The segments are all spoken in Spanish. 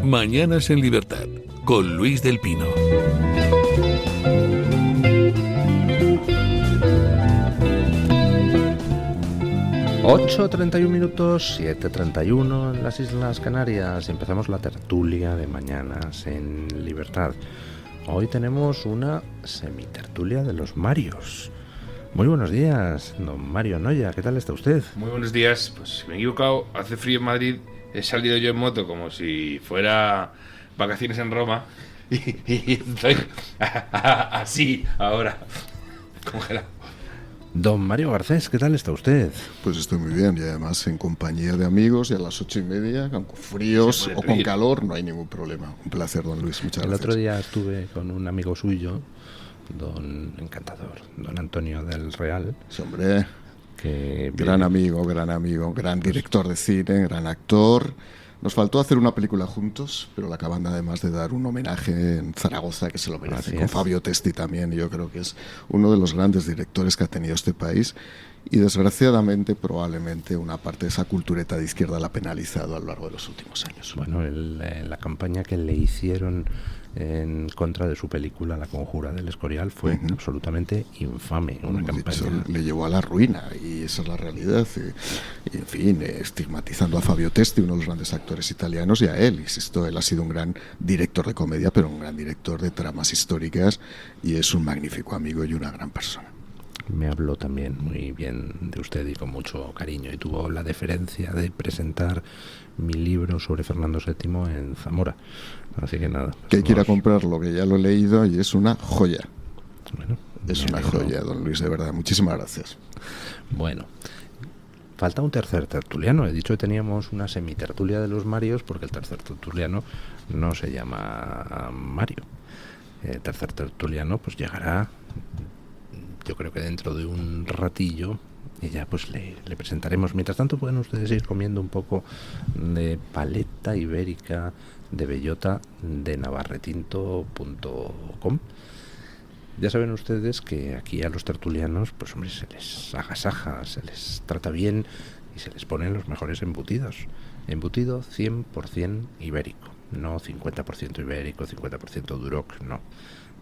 Mañanas en Libertad, con Luis del Pino. ...8:31, 7:31 en las Islas Canarias... ...y empezamos la tertulia de Mañanas en Libertad. Hoy tenemos una semitertulia de los Marios. Muy buenos días, don Mario Noya, ¿qué tal está usted? Muy buenos días, pues me he equivocado, hace frío en Madrid, he salido yo en moto como si fuera vacaciones en Roma y estoy así ahora, congelado. Don Mario Garcés, ¿qué tal está usted? Pues estoy muy bien y además en compañía de amigos y a las 8:30, con fríos o con calor, no hay ningún problema. Un placer, don Luis, muchas gracias. El otro día estuve con un amigo suyo, don Antonio del Real. Sí, hombre, que gran amigo, gran director de cine, gran actor. Nos faltó hacer una película juntos, pero le acaban además de dar un homenaje en Zaragoza que se lo merece, con Fabio Testi también. Yo creo que es uno de los grandes directores que ha tenido este país y desgraciadamente probablemente una parte de esa cultureta de izquierda la ha penalizado a lo largo de los últimos años. Bueno, la campaña que le hicieron en contra de su película La Conjura del Escorial fue absolutamente infame. Una campaña le llevó a la ruina y esa es la realidad. Y en fin, estigmatizando a Fabio Testi, uno de los grandes actores italianos, y a él. Insisto, él ha sido un gran director de comedia, pero un gran director de tramas históricas y es un magnífico amigo y una gran persona. Me habló también muy bien de usted y con mucho cariño, y tuvo la deferencia de presentar mi libro sobre Fernando VII en Zamora. Así que nada. Que hay que ir a comprarlo, que ya lo he leído y es una joya. Bueno, es una joya, don Luis, de verdad. Muchísimas gracias. Bueno, falta un tercer tertuliano. He dicho que teníamos una semitertulia de los Marios porque el tercer tertuliano no se llama Mario. El tercer tertuliano pues llegará, yo creo que dentro de un ratillo, y ya pues le presentaremos. Mientras tanto pueden ustedes ir comiendo un poco de paleta ibérica de bellota de navarretinto.com. Ya saben ustedes que aquí a los tertulianos pues hombre, se les agasaja, se les trata bien y se les ponen los mejores embutidos. Embutido 100% ibérico, no 50% ibérico, 50% duroc, no,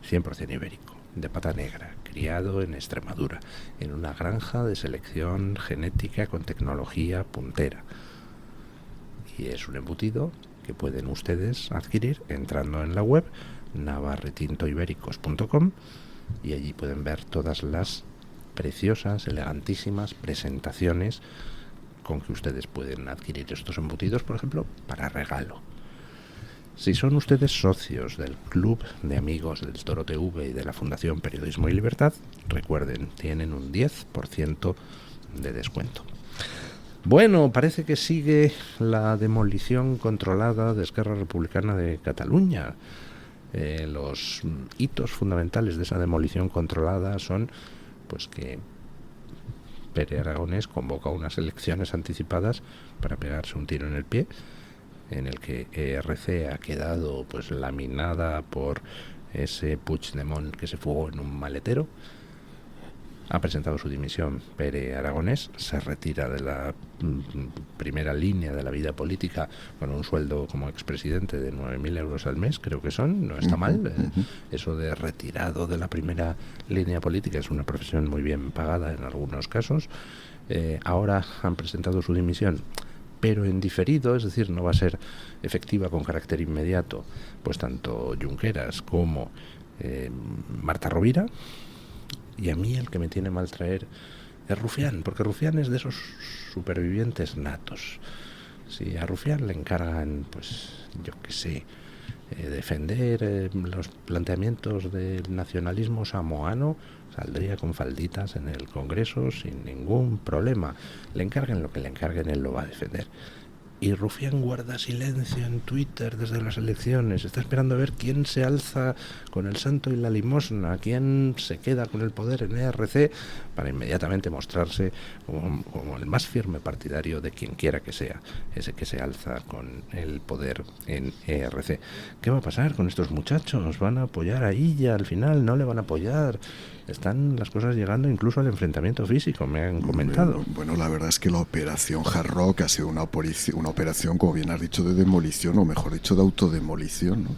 100% ibérico, de pata negra, criado en Extremadura, en una granja de selección genética con tecnología puntera. Y es un embutido que pueden ustedes adquirir entrando en la web navarretintoibéricos.com, y allí pueden ver todas las preciosas, elegantísimas presentaciones con que ustedes pueden adquirir estos embutidos, por ejemplo, para regalo. Si son ustedes socios del Club de Amigos del Toro TV y de la Fundación Periodismo y Libertad, recuerden, tienen un 10% de descuento. Bueno, parece que sigue la demolición controlada de Esquerra Republicana de Cataluña. Los hitos fundamentales de esa demolición controlada son pues que Pere Aragonés convoca unas elecciones anticipadas para pegarse un tiro en el pie, en el que ERC ha quedado pues laminada por ese Puigdemont que se fugó en un maletero. Ha presentado su dimisión Pere Aragonés, se retira de la primera línea de la vida política con un sueldo como expresidente de 9.000 euros al mes, creo que son, no está mal. Eso de retirado de la primera línea política es una profesión muy bien pagada en algunos casos. Ahora han presentado su dimisión, pero en diferido, es decir, no va a ser efectiva con carácter inmediato, pues tanto Junqueras como Marta Rovira. Y a mí el que me tiene mal traer es Rufián, porque Rufián es de esos supervivientes natos. Si a Rufián le encargan, pues yo qué sé, defender los planteamientos del nacionalismo samoano, saldría con falditas en el Congreso sin ningún problema. Le encarguen lo que le encarguen, él lo va a defender. Y Rufián guarda silencio en Twitter desde las elecciones. Está esperando a ver quién se alza con el santo y la limosna, quién se queda con el poder en ERC, para inmediatamente mostrarse como el más firme partidario de quien quiera que sea, ese que se alza con el poder en ERC. ¿Qué va a pasar con estos muchachos? ¿Van a apoyar a Illa al final? ¿No le van a apoyar? están las cosas llegando incluso al enfrentamiento físico, me han comentado. Bueno, la verdad es que la operación Hard Rock ha sido una operación, como bien has dicho, de demolición, o mejor dicho, de autodemolición, ¿no?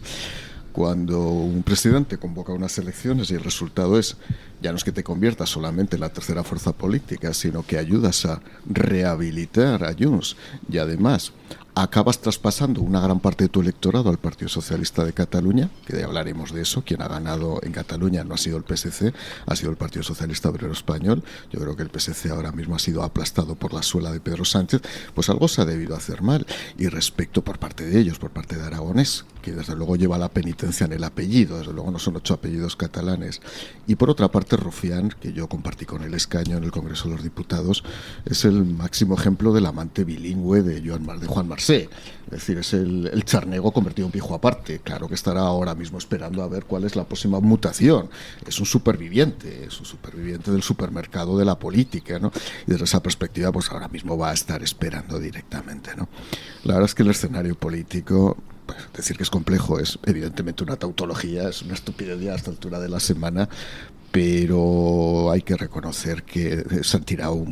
Cuando un presidente convoca unas elecciones y el resultado es, ya no es que te conviertas solamente en la tercera fuerza política, sino que ayudas a rehabilitar a Junts y además acabas traspasando una gran parte de tu electorado al Partido Socialista de Cataluña, que ya hablaremos de eso. Quien ha ganado en Cataluña no ha sido el PSC, ha sido el Partido Socialista Obrero Español. Yo creo que el PSC ahora mismo ha sido aplastado por la suela de Pedro Sánchez. Pues algo se ha debido hacer mal. Y respecto por parte de ellos, por parte de Aragonés, que desde luego lleva la penitencia en el apellido, desde luego no son 8 apellidos catalanes. Y por otra parte, Rufián, que yo compartí con el escaño en el Congreso de los Diputados, es el máximo ejemplo del amante bilingüe de Juan Marsé. Es decir, es el charnego convertido en pijo aparte. Claro que estará ahora mismo esperando a ver cuál es la próxima mutación. Es un superviviente del supermercado de la política, ¿no? Y desde esa perspectiva, pues ahora mismo va a estar esperando directamente, ¿no? La verdad es que el escenario político, pues, decir que es complejo es evidentemente una tautología, es una estupidez ya a esta altura de la semana, pero hay que reconocer que se han tirado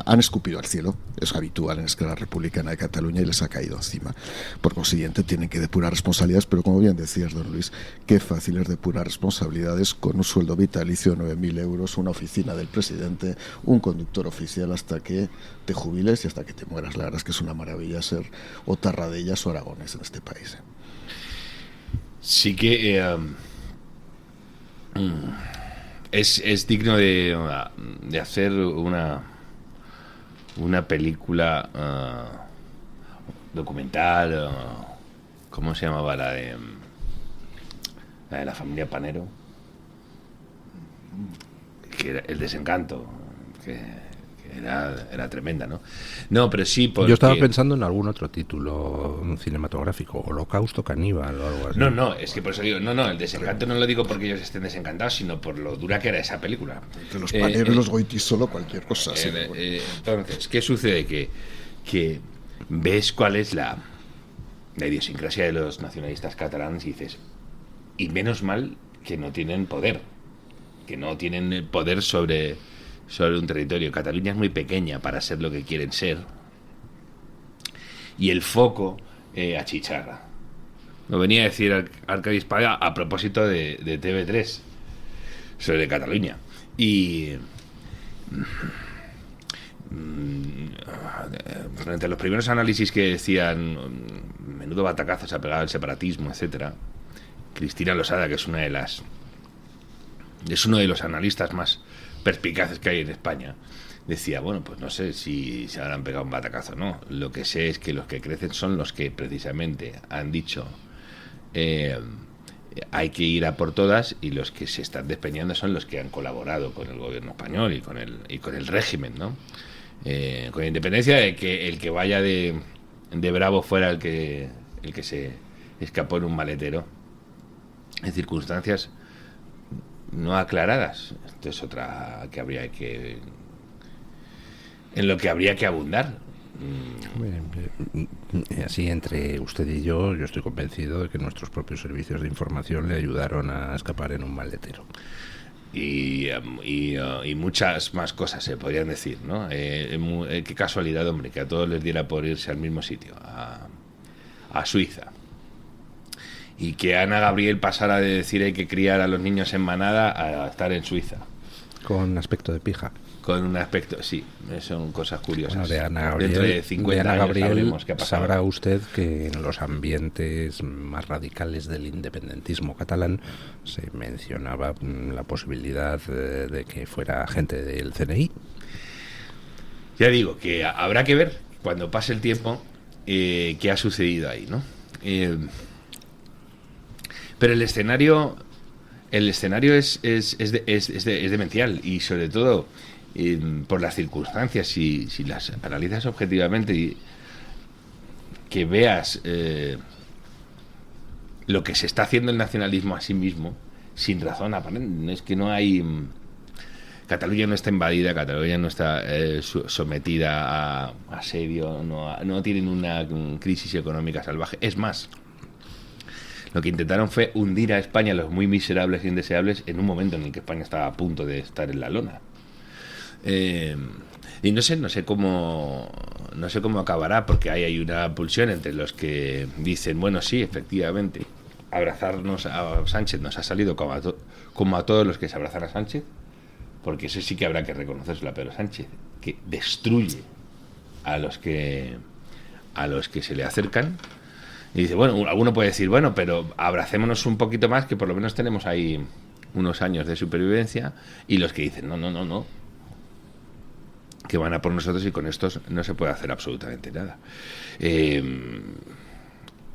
han escupido al cielo. Es habitual en Esquerra Republicana de Cataluña y les ha caído encima. Por consiguiente tienen que depurar responsabilidades, pero como bien decías, don Luis, qué fácil es depurar responsabilidades con un sueldo vitalicio de 9.000 euros, una oficina del presidente, un conductor oficial hasta que te jubiles y hasta que te mueras. La verdad es que es una maravilla ser o Tarradellas o Aragones en este país. Sí que es digno de hacer una película documental, ¿cómo se llamaba? La de la familia Panero, que era El desencanto, que era tremenda, ¿no? No, pero sí, porque... Yo estaba pensando en algún otro título cinematográfico, Holocausto Caníbal o algo así. No, es que por eso digo, El desencanto no lo digo porque ellos estén desencantados, sino por lo dura que era esa película. Entre los Paneros y los Goitis solo cualquier cosa. Entonces, ¿qué sucede? Que ves cuál es la idiosincrasia de los nacionalistas catalanes y dices, y menos mal que no tienen poder, sobre un territorio. Cataluña es muy pequeña para ser lo que quieren ser, y el foco achicharra. Lo venía a decir Arcadi Espada a propósito de TV3 sobre Cataluña, y frente a los primeros análisis que decían menudo batacazo se ha pegado el separatismo, etcétera, Cristina Losada, que es uno de los analistas más perspicaces que hay en España, decía, bueno, pues no sé si se habrán pegado un batacazo o no. Lo que sé es que los que crecen son los que precisamente han dicho hay que ir a por todas, y los que se están despeñando son los que han colaborado con el gobierno español y con el régimen, ¿no? Con independencia de que el que vaya de bravo fuera el que se escapó en un maletero en circunstancias no aclaradas. Esto es otra en lo que habría que abundar. Así, entre usted y yo estoy convencido de que nuestros propios servicios de información le ayudaron a escapar en un maletero. Y muchas más cosas se podrían decir, ¿no? Qué casualidad, hombre, que a todos les diera por irse al mismo sitio, a Suiza. Y que Ana Gabriel pasara de decir hay que criar a los niños en manada a estar en Suiza. Con aspecto de pija. Con un aspecto, sí, son cosas curiosas. Bueno, de Ana Gabriel, dentro de 50 Ana Gabriel años sabremos qué ha pasado. Sabrá usted que en los ambientes más radicales del independentismo catalán se mencionaba la posibilidad de que fuera gente del CNI. Ya digo, que habrá que ver, cuando pase el tiempo, qué ha sucedido ahí, ¿no? Pero el escenario es demencial, y sobre todo por las circunstancias. Si las analizas objetivamente y que veas lo que se está haciendo el nacionalismo a sí mismo, sin razón aparente. Es que no hay... Cataluña no está invadida, Cataluña no está sometida a asedio, no tienen una crisis económica salvaje. Es más, Lo que intentaron fue hundir a España, los muy miserables e indeseables, en un momento en el que España estaba a punto de estar en la lona. Y no sé cómo acabará, porque hay una pulsión entre los que dicen, bueno, sí, efectivamente, abrazarnos a Sánchez nos ha salido como a todos los que se abrazan a Sánchez, porque eso sí que habrá que reconocerlo a Pedro Sánchez, que destruye a los que se le acercan. Y dice, bueno, alguno puede decir, bueno, pero abracémonos un poquito más, que por lo menos tenemos ahí unos años de supervivencia. Y los que dicen, no, que van a por nosotros y con estos no se puede hacer absolutamente nada.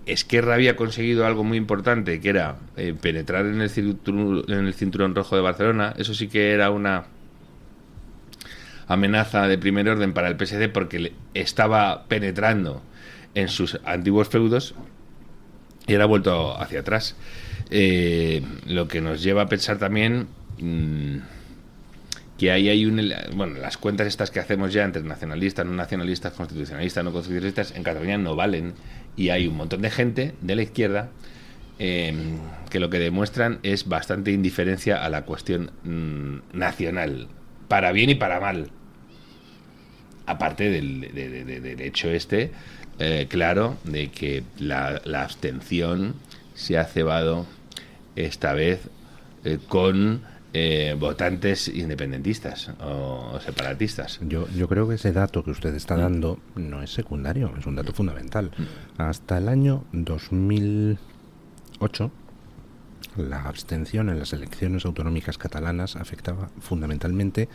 Esquerra había conseguido algo muy importante, que era penetrar en el cinturón rojo de Barcelona. Eso sí que era una amenaza de primer orden para el PSC, porque estaba penetrando en sus antiguos feudos y ahora ha vuelto hacia atrás. Lo que nos lleva a pensar también que ahí hay las cuentas estas que hacemos ya entre nacionalistas, no nacionalistas, constitucionalistas, no constitucionalistas, en Cataluña no valen, y hay un montón de gente de la izquierda que lo que demuestran es bastante indiferencia a la cuestión nacional, para bien y para mal, aparte del hecho claro, de que la abstención se ha cebado esta vez con votantes independentistas o separatistas. Yo creo que ese dato que usted está dando no es secundario, es un dato fundamental. Hasta el año 2008, la abstención en las elecciones autonómicas catalanas afectaba fundamentalmente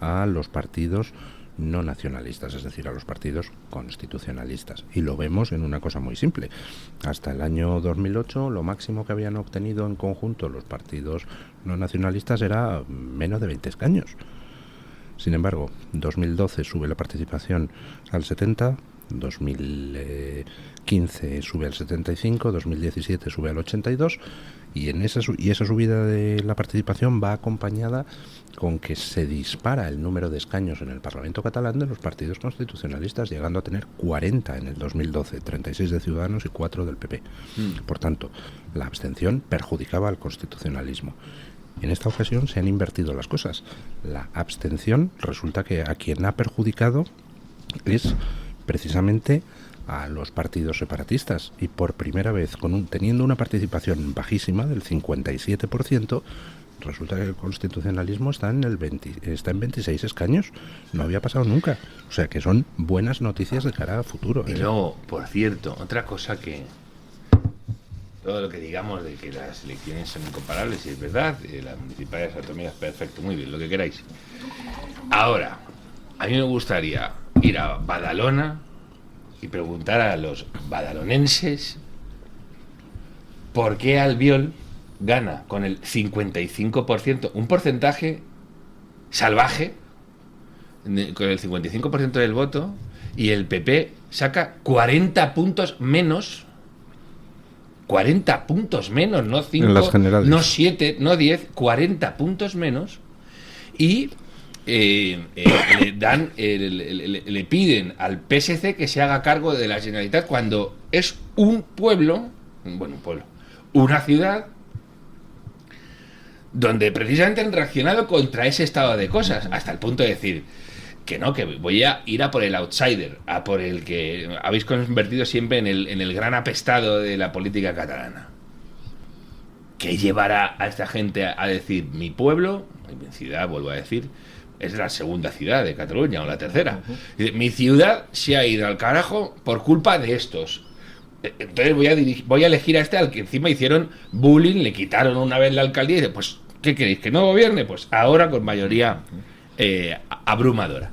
a los partidos no nacionalistas, es decir, a los partidos constitucionalistas. Y lo vemos en una cosa muy simple. Hasta el año 2008, lo máximo que habían obtenido en conjunto los partidos no nacionalistas era menos de 20 escaños. Sin embargo, 2012 sube la participación al 70%, 2015 sube al 75%, 2017 sube al 82%, y esa subida de la participación va acompañada con que se dispara el número de escaños en el Parlamento catalán de los partidos constitucionalistas, llegando a tener 40 en el 2012, 36 de Ciudadanos y 4 del PP. Por tanto, la abstención perjudicaba al constitucionalismo. En esta ocasión se han invertido las cosas. La abstención resulta que a quien ha perjudicado es precisamente a los partidos separatistas, y por primera vez, teniendo una participación bajísima del 57%, resulta que el constitucionalismo está en 26 escaños. No había pasado nunca. O sea que son buenas noticias de cara a futuro. Y luego, por cierto, otra cosa, que todo lo que digamos de que las elecciones son incomparables, y es verdad, las municipales, autonómicas, perfecto, muy bien, lo que queráis. Ahora, a mí me gustaría ir a Badalona y preguntar a los badalonenses por qué Albiol gana con el 55%, un porcentaje salvaje, con el 55% del voto, y el PP saca 40 puntos menos, 40 puntos menos, no 5, no 7, no 10, 40 puntos menos, y le piden al PSC que se haga cargo de la Generalitat, cuando es una ciudad donde precisamente han reaccionado contra ese estado de cosas, hasta el punto de decir que no, que voy a ir a por el outsider, a por el que habéis convertido siempre en el gran apestado de la política catalana. ¿Qué llevará a esta gente a decir, mi pueblo, mi ciudad, vuelvo a decir, es la segunda ciudad de Cataluña, o la tercera? Mi ciudad se ha ido al carajo por culpa de estos. Entonces voy a elegir a este al que encima hicieron bullying, le quitaron una vez la alcaldía, y dice, pues, ¿qué queréis? ¿Que no gobierne? Pues ahora con mayoría abrumadora.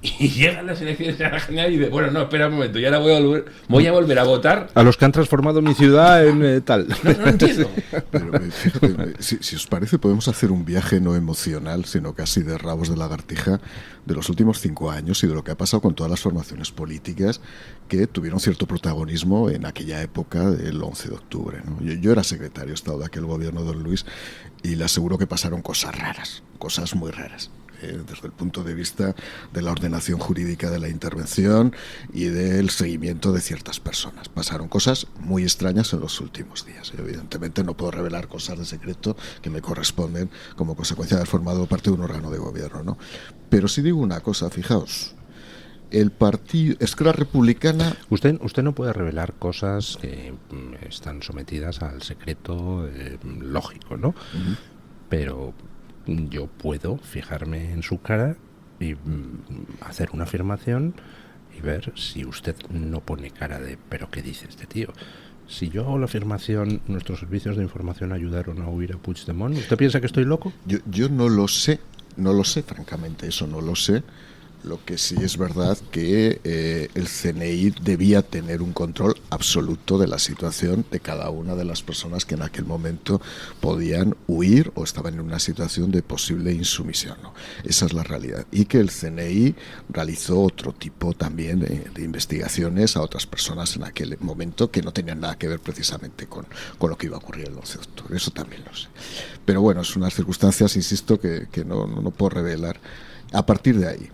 Y llegan las elecciones a la general y dice, bueno, no, espera un momento, y ahora voy a volver a votar a los que han transformado mi ciudad en tal. No entiendo. Pero, fíjate, si os parece, podemos hacer un viaje no emocional, sino casi de rabos de lagartija, de los últimos 5 años y de lo que ha pasado con todas las formaciones políticas que tuvieron cierto protagonismo en aquella época del 11 de octubre, ¿no? Yo era secretario de Estado de aquel gobierno, don Luis, y le aseguro que pasaron cosas raras, cosas muy raras. desde el punto de vista de la ordenación jurídica de la intervención y del seguimiento de ciertas personas. Pasaron cosas muy extrañas en los últimos días. Yo, evidentemente, no puedo revelar cosas de secreto que me corresponden como consecuencia de haber formado parte de un órgano de gobierno, ¿no? Pero sí digo una cosa, fijaos, el partido Esquerra Republicana... Usted no puede revelar cosas que están sometidas al secreto lógico, ¿no? Uh-huh. Pero yo puedo fijarme en su cara y hacer una afirmación y ver si usted no pone cara de ¿pero qué dice este tío? Si yo hago la afirmación, nuestros servicios de información ayudaron a huir a Puigdemont, ¿usted piensa que estoy loco? Yo no lo sé, francamente, eso no lo sé. Lo que sí es verdad que el CNI debía tener un control absoluto de la situación de cada una de las personas que en aquel momento podían huir o estaban en una situación de posible insumisión, ¿no? Esa es la realidad. Y que el CNI realizó otro tipo también de investigaciones a otras personas en aquel momento que no tenían nada que ver precisamente con lo que iba a ocurrir el 11 de octubre. Eso también lo sé. Pero bueno, es unas circunstancias, insisto, que no puedo revelar. A partir de ahí,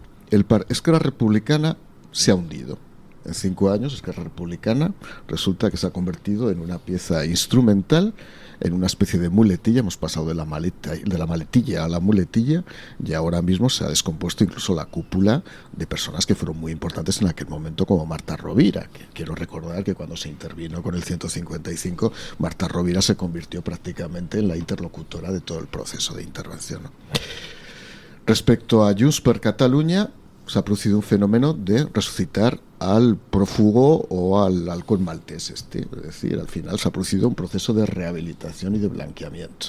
Esquerra Republicana se ha hundido. En 5 años, Esquerra Republicana resulta que se ha convertido en una pieza instrumental, en una especie de muletilla. Hemos pasado de la maletilla a la muletilla y ahora mismo se ha descompuesto incluso la cúpula de personas que fueron muy importantes en aquel momento, como Marta Rovira, que quiero recordar que cuando se intervino con el 155, Marta Rovira se convirtió prácticamente en la interlocutora de todo el proceso de intervención, ¿no? Respecto a Junts per Catalunya, se ha producido un fenómeno de resucitar al prófugo o al halcón maltés es decir, al final se ha producido un proceso de rehabilitación y de blanqueamiento,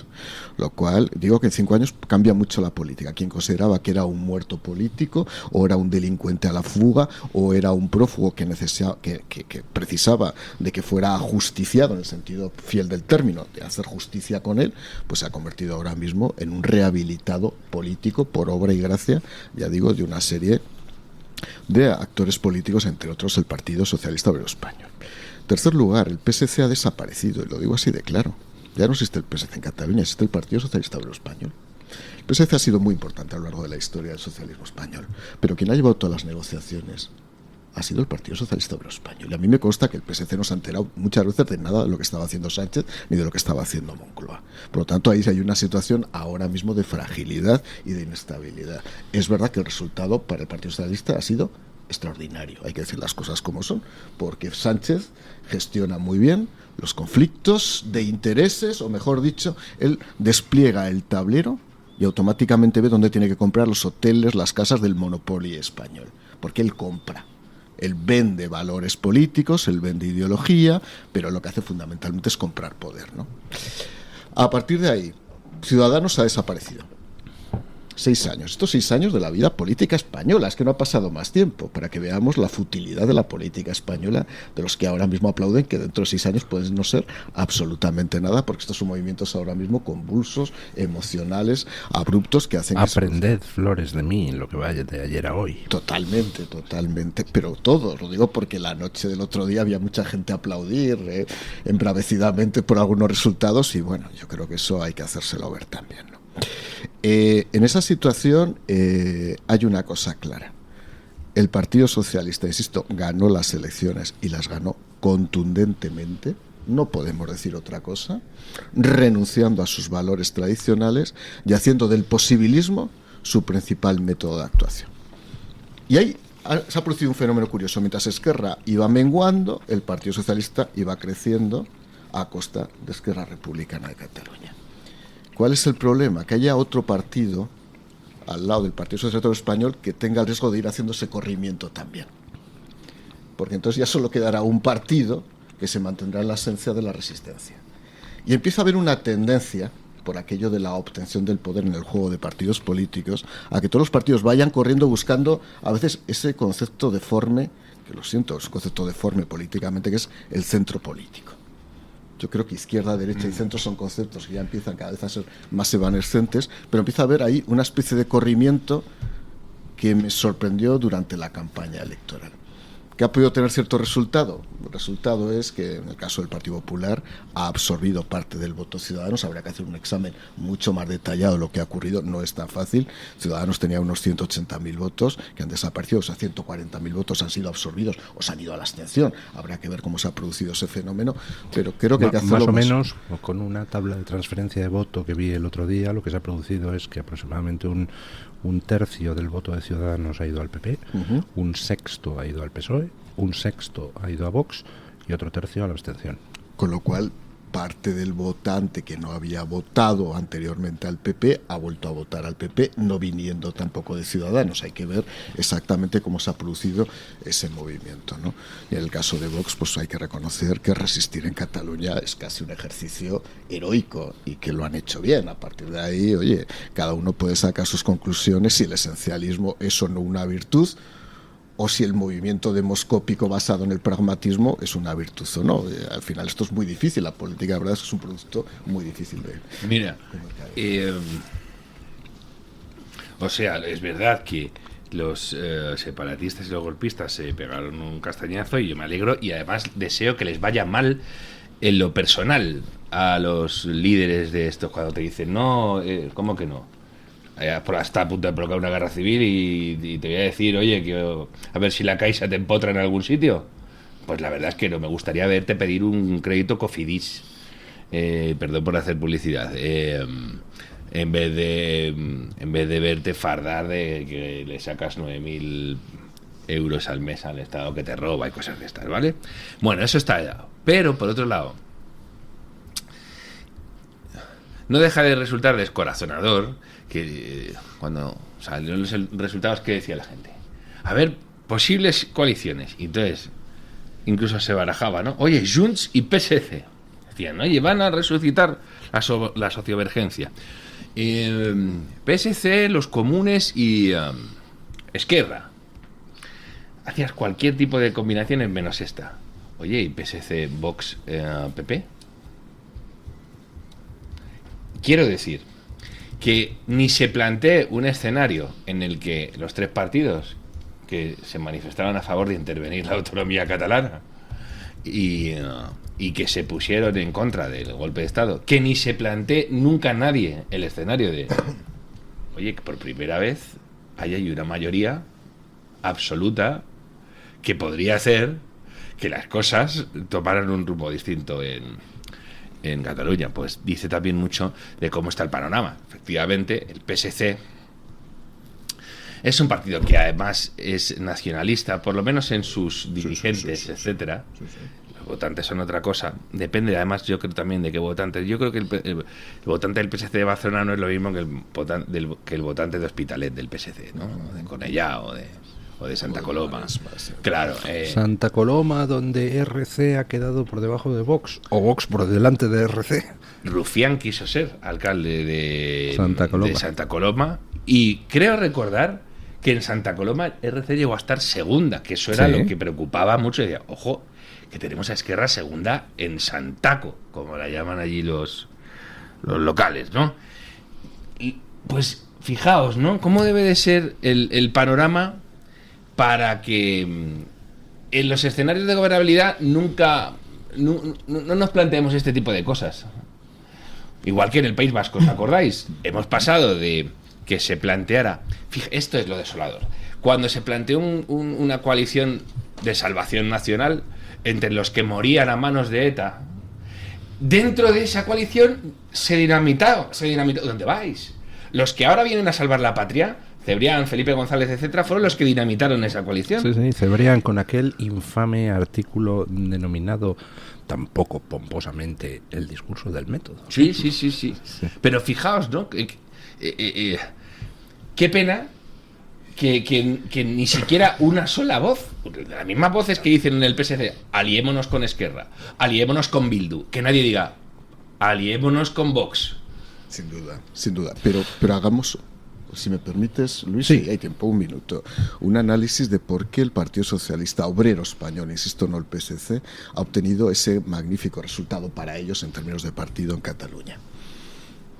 lo cual, digo que en 5 años cambia mucho la política. Quien consideraba que era un muerto político, o era un delincuente a la fuga, o era un prófugo que precisaba de que fuera ajusticiado, en el sentido fiel del término, de hacer justicia con él, pues se ha convertido ahora mismo en un rehabilitado político por obra y gracia, ya digo, de una serie de actores políticos, entre otros el Partido Socialista Obrero Español. En tercer lugar, el PSC ha desaparecido, y lo digo así de claro. Ya no existe el PSC en Cataluña, existe el Partido Socialista Obrero Español. El PSC ha sido muy importante a lo largo de la historia del socialismo español, pero quien ha llevado todas las negociaciones ha sido el Partido Socialista Obrero Español. Y a mí me consta que el PSC no se ha enterado muchas veces de nada de lo que estaba haciendo Sánchez ni de lo que estaba haciendo Moncloa. Por lo tanto, ahí hay una situación ahora mismo de fragilidad y de inestabilidad. Es verdad que el resultado para el Partido Socialista ha sido extraordinario, hay que decir las cosas como son, porque Sánchez gestiona muy bien los conflictos de intereses, o mejor dicho, él despliega el tablero y automáticamente ve dónde tiene que comprar los hoteles, las casas del monopolio español, porque él compra. Él vende valores políticos, él vende ideología, pero lo que hace fundamentalmente es comprar poder, ¿no? A partir de ahí, Ciudadanos ha desaparecido. 6 años. Estos 6 años de la vida política española. Es que no ha pasado más tiempo, para que veamos la futilidad de la política española, de los que ahora mismo aplauden que dentro de 6 años pueden no ser absolutamente nada, porque estos son movimientos ahora mismo convulsos, emocionales, abruptos, que hacen... Aprended, flores, de mí, lo que vaya de ayer a hoy. Totalmente, pero todo, lo digo porque la noche del otro día había mucha gente a aplaudir embravecidamente por algunos resultados, y bueno, yo creo que eso hay que hacérselo ver también, ¿no? En esa situación hay una cosa clara. El Partido Socialista, insisto, ganó las elecciones y las ganó contundentemente, no podemos decir otra cosa, renunciando a sus valores tradicionales y haciendo del posibilismo su principal método de actuación. Y ahí se ha producido un fenómeno curioso. Mientras Esquerra iba menguando, el Partido Socialista iba creciendo a costa de Esquerra Republicana de Cataluña. ¿Cuál es el problema? Que haya otro partido al lado del Partido Socialista Español que tenga el riesgo de ir haciendo ese corrimiento también. Porque entonces ya solo quedará un partido que se mantendrá en la esencia de la resistencia. Y empieza a haber una tendencia, por aquello de la obtención del poder en el juego de partidos políticos, a que todos los partidos vayan corriendo buscando a veces ese concepto deforme, que lo siento, es un concepto deforme políticamente, que es el centro político. Yo creo que izquierda, derecha y centro son conceptos que ya empiezan cada vez a ser más evanescentes, pero empieza a haber ahí una especie de corrimiento que me sorprendió durante la campaña electoral. ¿Que ha podido tener cierto resultado? El resultado es que en el caso del Partido Popular ha absorbido parte del voto Ciudadanos. Habría que hacer un examen mucho más detallado de lo que ha ocurrido. No es tan fácil. Ciudadanos tenía unos 180.000 votos que han desaparecido. O sea, 140.000 votos han sido absorbidos o se han ido a la abstención. Habrá que ver cómo se ha producido ese fenómeno. Pero creo que hay que hacerlo más o menos, con una tabla de transferencia de voto que vi el otro día, lo que se ha producido es que aproximadamente un tercio del voto de Ciudadanos ha ido al PP, un sexto ha ido al PSOE, un sexto ha ido a Vox y otro tercio a la abstención. Con lo cual, parte del votante que no había votado anteriormente al PP ha vuelto a votar al PP, no viniendo tampoco de Ciudadanos. Hay que ver exactamente cómo se ha producido ese movimiento, ¿no? Y en el caso de Vox, pues hay que reconocer que resistir en Cataluña es casi un ejercicio heroico y que lo han hecho bien. A partir de ahí, oye, cada uno puede sacar sus conclusiones si el esencialismo es o no una virtud, o si el movimiento demoscópico basado en el pragmatismo es una virtud o no. Al final esto es muy difícil, la política la verdad es que es un producto muy difícil de... Mira, o sea, es verdad que los separatistas y los golpistas se pegaron un castañazo y yo me alegro y además deseo que les vaya mal en lo personal a los líderes de estos cuando te dicen no, ¿cómo que no? Está a punto de provocar una guerra civil y te voy a decir, oye, que a ver si la Caixa te empotra en algún sitio. Pues la verdad es que no me gustaría verte pedir un crédito Cofidis, perdón por hacer publicidad, en vez de verte fardar de que le sacas 9.000 euros al mes al Estado que te roba y cosas de estas, ¿vale? Bueno, eso está dado. Pero, por otro lado, no deja de resultar descorazonador que cuando salieron los resultados, ¿qué decía la gente? A ver, posibles coaliciones. Y entonces, incluso se barajaba, ¿no? Oye, Junts y PSC. Decían, oye, van a resucitar la sociovergencia. PSC, los comunes y Esquerra. Hacías cualquier tipo de combinaciones menos esta. Oye, ¿y PSC, Vox, PP? Quiero decir que ni se plantee un escenario en el que los tres partidos que se manifestaron a favor de intervenir la autonomía catalana y que se pusieron en contra del golpe de Estado, que ni se plantee nunca nadie el escenario de, oye, que por primera vez hay una mayoría absoluta que podría hacer que las cosas tomaran un rumbo distinto en Cataluña. Pues dice también mucho de cómo está el panorama. Efectivamente, el PSC es un partido que además es nacionalista, por lo menos en sus dirigentes, etcétera. Los votantes son otra cosa. Depende, además, yo creo también de qué votantes. Yo creo que el votante del PSC de Barcelona no es lo mismo que el votante de Hospitalet del PSC, ¿no? De Cornellá o de Santa Coloma. Claro. Santa Coloma, donde RC ha quedado por debajo de Vox, o Vox por delante de RC. Rufián quiso ser alcalde de Santa Coloma. Y creo recordar que en Santa Coloma RC llegó a estar segunda, que eso era lo que preocupaba mucho. Y decía, ojo, que tenemos a Esquerra segunda en Santaco, como la llaman allí los locales, ¿no? Y pues fijaos, ¿no? ¿Cómo debe de ser el panorama para que en los escenarios de gobernabilidad nunca no nos planteemos este tipo de cosas? Igual que en el País Vasco, ¿os acordáis? Hemos pasado de que se planteara... Esto es lo desolador. Cuando se planteó una coalición de salvación nacional entre los que morían a manos de ETA, dentro de esa coalición se dinamitó. ¿Dónde vais? Los que ahora vienen a salvar la patria, Cebrián, Felipe González, etcétera, fueron los que dinamitaron esa coalición. Sí, Cebrián con aquel infame artículo denominado tampoco pomposamente el discurso del método. Sí. Pero fijaos, ¿no? Qué pena que ni siquiera una sola voz, las mismas voces que dicen en el PSC, aliémonos con Esquerra, aliémonos con Bildu, que nadie diga, aliémonos con Vox. Sin duda. Pero hagamos, si me permites, Luis, sí. Si hay tiempo, un minuto, un análisis de por qué el Partido Socialista Obrero Español, insisto, no el PSC, ha obtenido ese magnífico resultado para ellos en términos de partido en Cataluña.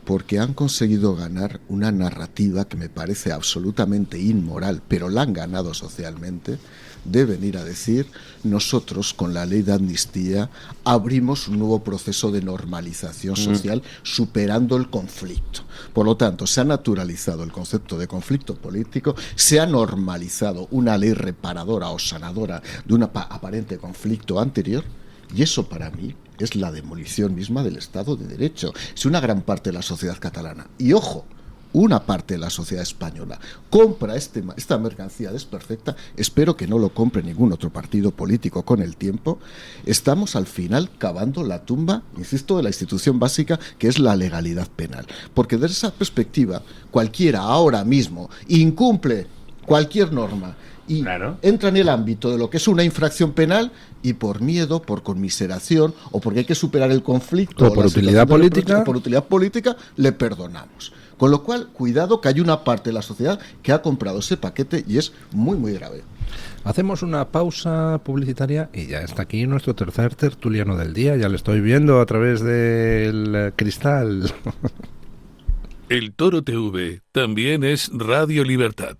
porque han conseguido ganar una narrativa que me parece absolutamente inmoral, pero la han ganado socialmente, de venir a decir: nosotros con la ley de amnistía abrimos un nuevo proceso de normalización social superando el conflicto. Por lo tanto, se ha naturalizado el concepto de conflicto político, se ha normalizado una ley reparadora o sanadora de un aparente conflicto anterior, y eso para mí es la demolición misma del Estado de Derecho. Si una gran parte de la sociedad catalana, y ojo, una parte de la sociedad española compra esta mercancía desperfecta, espero que no lo compre ningún otro partido político con el tiempo, estamos al final cavando la tumba, insisto, de la institución básica que es la legalidad penal. Porque desde esa perspectiva, cualquiera ahora mismo incumple cualquier norma y entra en el ámbito de lo que es una infracción penal, y por miedo, por conmiseración o porque hay que superar el conflicto o por utilidad política, le perdonamos. Con lo cual, cuidado, que hay una parte de la sociedad que ha comprado ese paquete y es muy, muy grave. Hacemos una pausa publicitaria y ya está aquí nuestro tercer tertuliano del día. Ya le estoy viendo a través del cristal. El Toro TV también es Radio Libertad.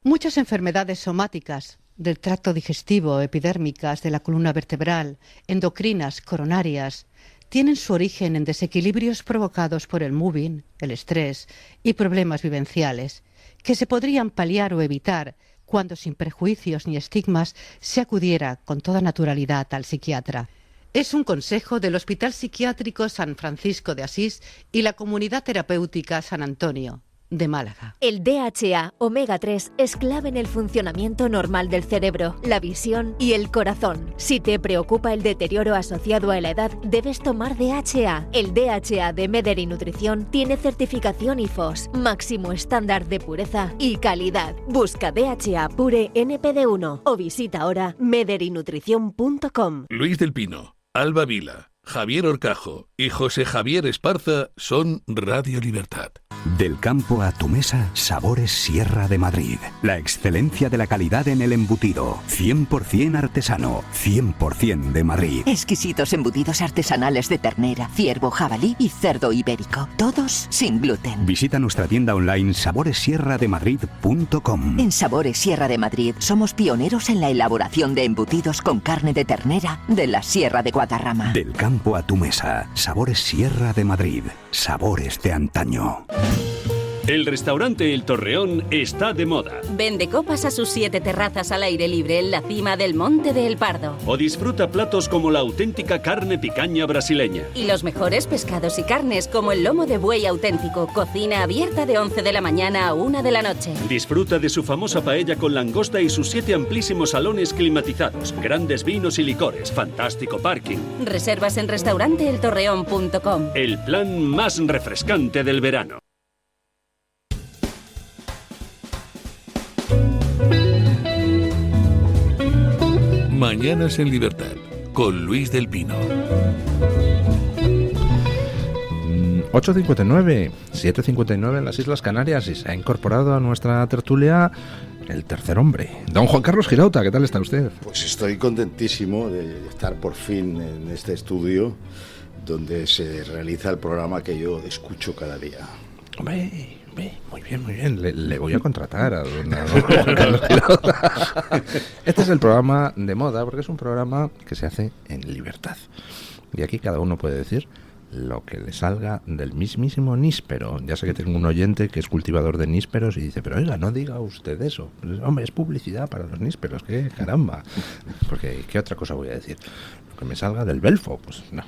Muchas enfermedades somáticas del tracto digestivo, epidérmicas, de la columna vertebral, endocrinas, coronarias, tienen su origen en desequilibrios provocados por el moving, el estrés y problemas vivenciales, que se podrían paliar o evitar cuando, sin prejuicios ni estigmas, se acudiera con toda naturalidad al psiquiatra. Es un consejo del Hospital Psiquiátrico San Francisco de Asís y la Comunidad Terapéutica San Antonio de Málaga. El DHA omega 3 es clave en el funcionamiento normal del cerebro, la visión y el corazón. Si te preocupa el deterioro asociado a la edad, debes tomar DHA. El DHA de Mederi Nutrición tiene certificación IFOS, máximo estándar de pureza y calidad. Busca DHA Pure NPD1 o visita ahora mederinutrición.com. Luis del Pino, Alba Vila, Javier Horcajo y José Javier Esparza son Radio Libertad. Del campo a tu mesa, Sabores Sierra de Madrid. La excelencia de la calidad en el embutido. 100% artesano, 100% de Madrid. Exquisitos embutidos artesanales de ternera, ciervo, jabalí y cerdo ibérico. Todos sin gluten. Visita nuestra tienda online saboressierrademadrid.com. En Sabores Sierra de Madrid somos pioneros en la elaboración de embutidos con carne de ternera de la Sierra de Guadarrama. Del campo a tu mesa, Sabores Sierra de Madrid. Sabores de antaño. El restaurante El Torreón está de moda. Vende copas a sus 7 terrazas al aire libre en la cima del Monte de El Pardo. O disfruta platos como la auténtica carne picaña brasileña. Y los mejores pescados y carnes como el lomo de buey auténtico. Cocina abierta de 11 de la mañana a 1 de la noche. Disfruta de su famosa paella con langosta y sus 7 amplísimos salones climatizados. Grandes vinos y licores. Fantástico parking. Reservas en restauranteeltorreón.com. El plan más refrescante del verano. Mañanas en Libertad, con Luis del Pino. 8:59, 7:59 en las Islas Canarias, y se ha incorporado a nuestra tertulia el tercer hombre, don Juan Carlos Girauta. ¿Qué tal está usted? Pues estoy contentísimo de estar por fin en este estudio donde se realiza el programa que yo escucho cada día. Hombre, muy bien. Le voy a contratar a don Juan Carlos Girauta. Este es el programa de moda porque es un programa que se hace en libertad. Y aquí cada uno puede decir lo que le salga del mismísimo níspero. Ya sé que tengo un oyente que es cultivador de nísperos y dice, pero oiga, no diga usted eso. Pues, hombre, es publicidad para los nísperos, que caramba. Porque, ¿qué otra cosa voy a decir? Lo que me salga del belfo, pues no.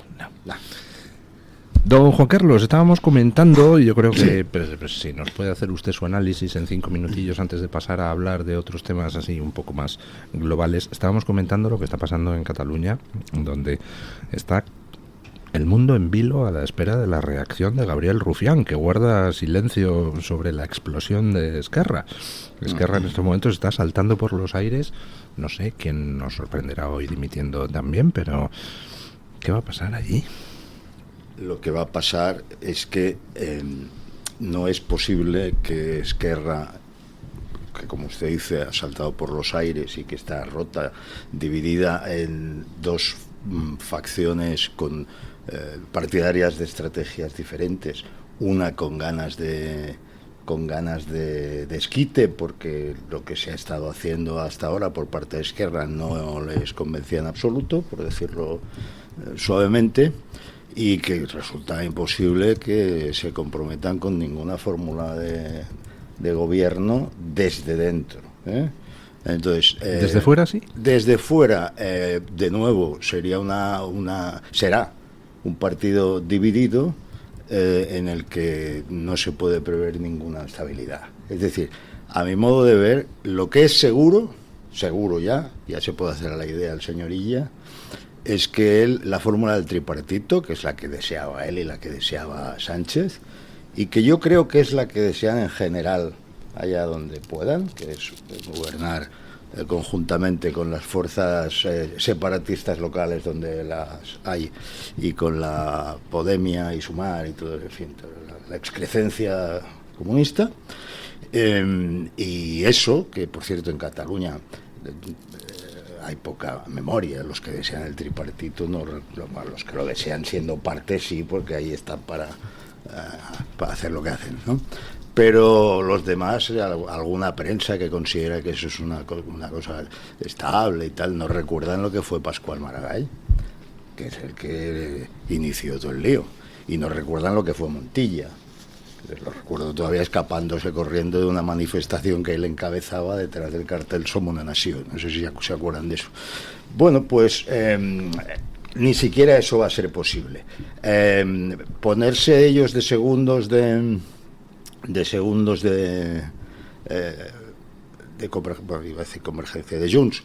Don Juan Carlos, estábamos comentando, y yo creo que pues, si nos puede hacer usted su análisis en 5 minutillos antes de pasar a hablar de otros temas así un poco más globales. Estábamos comentando lo que está pasando en Cataluña, donde está el mundo en vilo a la espera de la reacción de Gabriel Rufián, que guarda silencio sobre la explosión de Esquerra. Esquerra en estos momentos está saltando por los aires. No sé quién nos sorprenderá hoy dimitiendo también, pero ¿qué va a pasar allí? Lo que va a pasar es que no es posible que Esquerra, que como usted dice ha saltado por los aires y que está rota, dividida en dos facciones con partidarias de estrategias diferentes, una con ganas de desquite, porque lo que se ha estado haciendo hasta ahora por parte de Esquerra no les convencía en absoluto, por decirlo suavemente, y que resulta imposible que se comprometan con ninguna fórmula de gobierno desde dentro, ¿eh? Entonces, ¿desde fuera sí? Desde fuera, de nuevo, será un partido dividido, en el que no se puede prever ninguna estabilidad. Es decir, a mi modo de ver, lo que es seguro ya se puede hacer a la idea el señor Illa, es que la fórmula del tripartito, que es la que deseaba él y la que deseaba Sánchez, y que yo creo que es la que desean en general allá donde puedan, que es gobernar conjuntamente con las fuerzas separatistas locales donde las hay, y con la Podemia y Sumar y todo, en fin, toda la excrecencia comunista, y eso, que por cierto en Cataluña hay poca memoria. Los que desean el tripartito, no, los que lo desean siendo parte sí, porque ahí están para hacer lo que hacen, ¿no? Pero los demás, alguna prensa que considera que eso es una cosa estable y tal, no recuerdan lo que fue Pascual Maragall, que es el que inició todo el lío, y no recuerdan lo que fue Montilla. Lo recuerdo todavía escapándose corriendo de una manifestación que él encabezaba detrás del cartel Somos una Nación. No sé si se acuerdan de eso. Bueno, pues ni siquiera eso va a ser posible. Ponerse ellos de segundos de convergencia de Junts,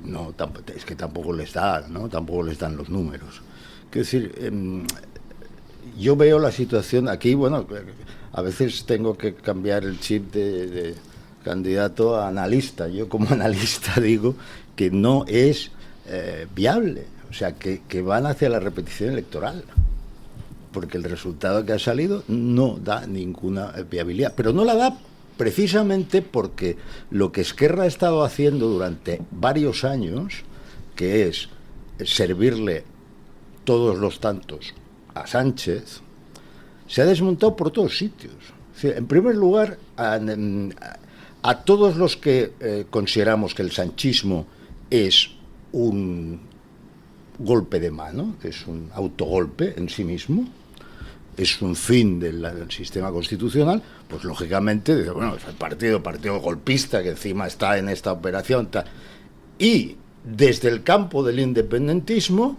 no, es que tampoco les da, ¿no? Tampoco les dan los números. Quiero decir, yo veo la situación aquí, bueno, a veces tengo que cambiar el chip de candidato a analista. Yo como analista digo que no es viable, o sea, que van hacia la repetición electoral, porque el resultado que ha salido no da ninguna viabilidad, pero no la da precisamente porque lo que Esquerra ha estado haciendo durante varios años, que es servirle todos los tantos a Sánchez, se ha desmontado por todos sitios. O sea, en primer lugar, a todos los que consideramos que el sanchismo es un golpe de mano, que es un autogolpe en sí mismo, es un fin del sistema constitucional, pues lógicamente, bueno, es el partido golpista que encima está en esta operación, tal. Y desde el campo del independentismo,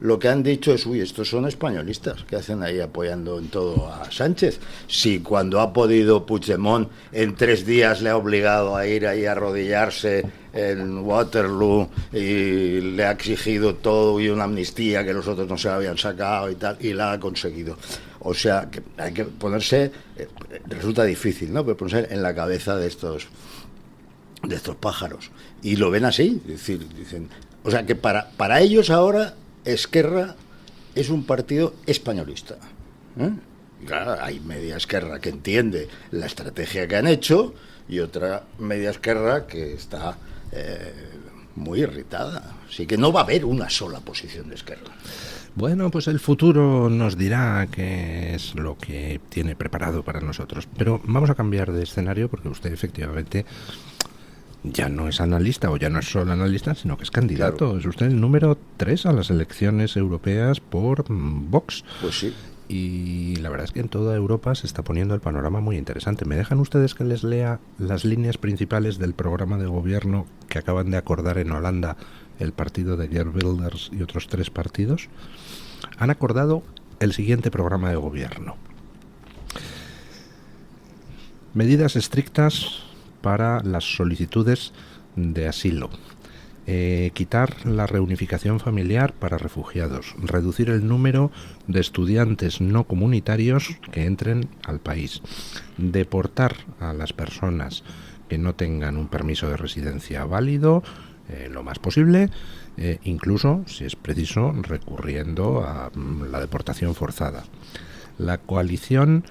lo que han dicho es, estos son españolistas, que hacen ahí apoyando en todo a Sánchez. Si cuando ha podido Puigdemont en 3 días le ha obligado a ir ahí a arrodillarse en Waterloo y le ha exigido todo y una amnistía que los otros no se la habían sacado y tal, y la ha conseguido. O sea, que hay que ponerse, resulta difícil, ¿no? Pero ponerse en la cabeza de estos pájaros. Y lo ven así, es decir, dicen, o sea, que para ellos ahora Esquerra es un partido españolista, ¿eh? Claro, hay media Esquerra que entiende la estrategia que han hecho y otra media Esquerra que está muy irritada. Así que no va a haber una sola posición de Esquerra. Bueno, pues el futuro nos dirá qué es lo que tiene preparado para nosotros. Pero vamos a cambiar de escenario porque usted efectivamente ya no es analista, o ya no es solo analista, sino que es candidato. Claro. Es usted el número 3 a las elecciones europeas por Vox. Pues sí. Y la verdad es que en toda Europa se está poniendo el panorama muy interesante. ¿Me dejan ustedes que les lea las líneas principales del programa de gobierno que acaban de acordar en Holanda el partido de Geert Wilders y otros 3 partidos? Han acordado el siguiente programa de gobierno: medidas estrictas para las solicitudes de asilo, quitar la reunificación familiar para refugiados, reducir el número de estudiantes no comunitarios que entren al país, deportar a las personas que no tengan un permiso de residencia válido lo más posible, incluso, si es preciso, recurriendo a la deportación forzada. La coalición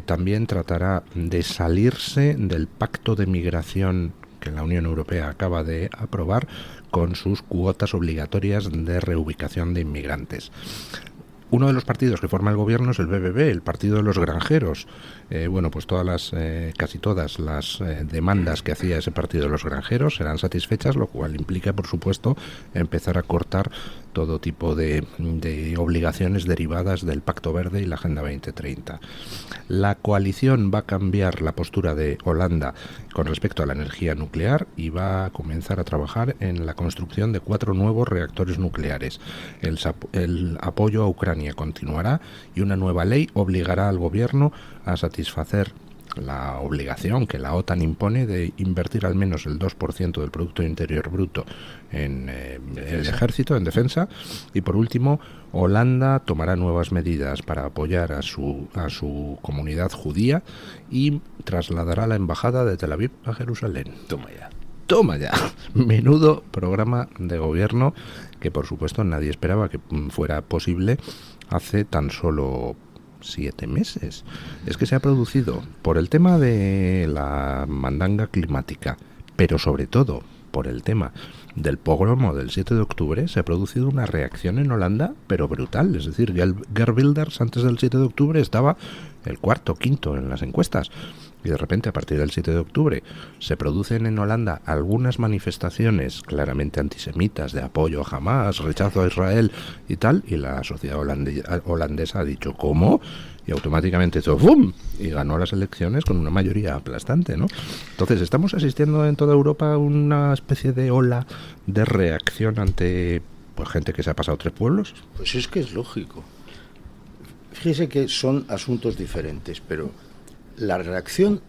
también tratará de salirse del pacto de migración que que la Unión Europea acaba de aprobar con sus cuotas obligatorias de reubicación de inmigrantes. Uno de los partidos que forma el gobierno es el BBB, el Partido de los Granjeros. Bueno, pues casi todas las demandas que hacía ese Partido de los Granjeros serán satisfechas, lo cual implica, por supuesto, empezar a cortar todo tipo de obligaciones derivadas del Pacto Verde y la Agenda 2030. La coalición va a cambiar la postura de Holanda con respecto a la energía nuclear y va a comenzar a trabajar en la construcción de 4 nuevos reactores nucleares. El apoyo a Ucrania continuará y una nueva ley obligará al gobierno a satisfacer la obligación que la OTAN impone de invertir al menos el 2% del Producto Interior Bruto en el ejército, en defensa. Y por último, Holanda tomará nuevas medidas para apoyar a su comunidad judía y trasladará la embajada de Tel Aviv a Jerusalén. Toma ya. Menudo programa de gobierno que, por supuesto, nadie esperaba que fuera posible hace tan solo 7 meses. Es que se ha producido por el tema de la mandanga climática, pero sobre todo por el tema del pogromo del 7 de octubre, se ha producido una reacción en Holanda, pero brutal. Es decir, Geert Wilders antes del 7 de octubre estaba el 4º, 5º en las encuestas. Y de repente, a partir del 7 de octubre, se producen en Holanda algunas manifestaciones claramente antisemitas de apoyo a Hamas, rechazo a Israel y tal, y la sociedad holandesa ha dicho ¿cómo? Y automáticamente hizo ¡bum! Y ganó las elecciones con una mayoría aplastante, ¿no? Entonces, estamos asistiendo en toda Europa a una especie de ola de reacción ante gente que se ha pasado 3 pueblos. Pues es que es lógico. Fíjese que son asuntos diferentes, pero la reacción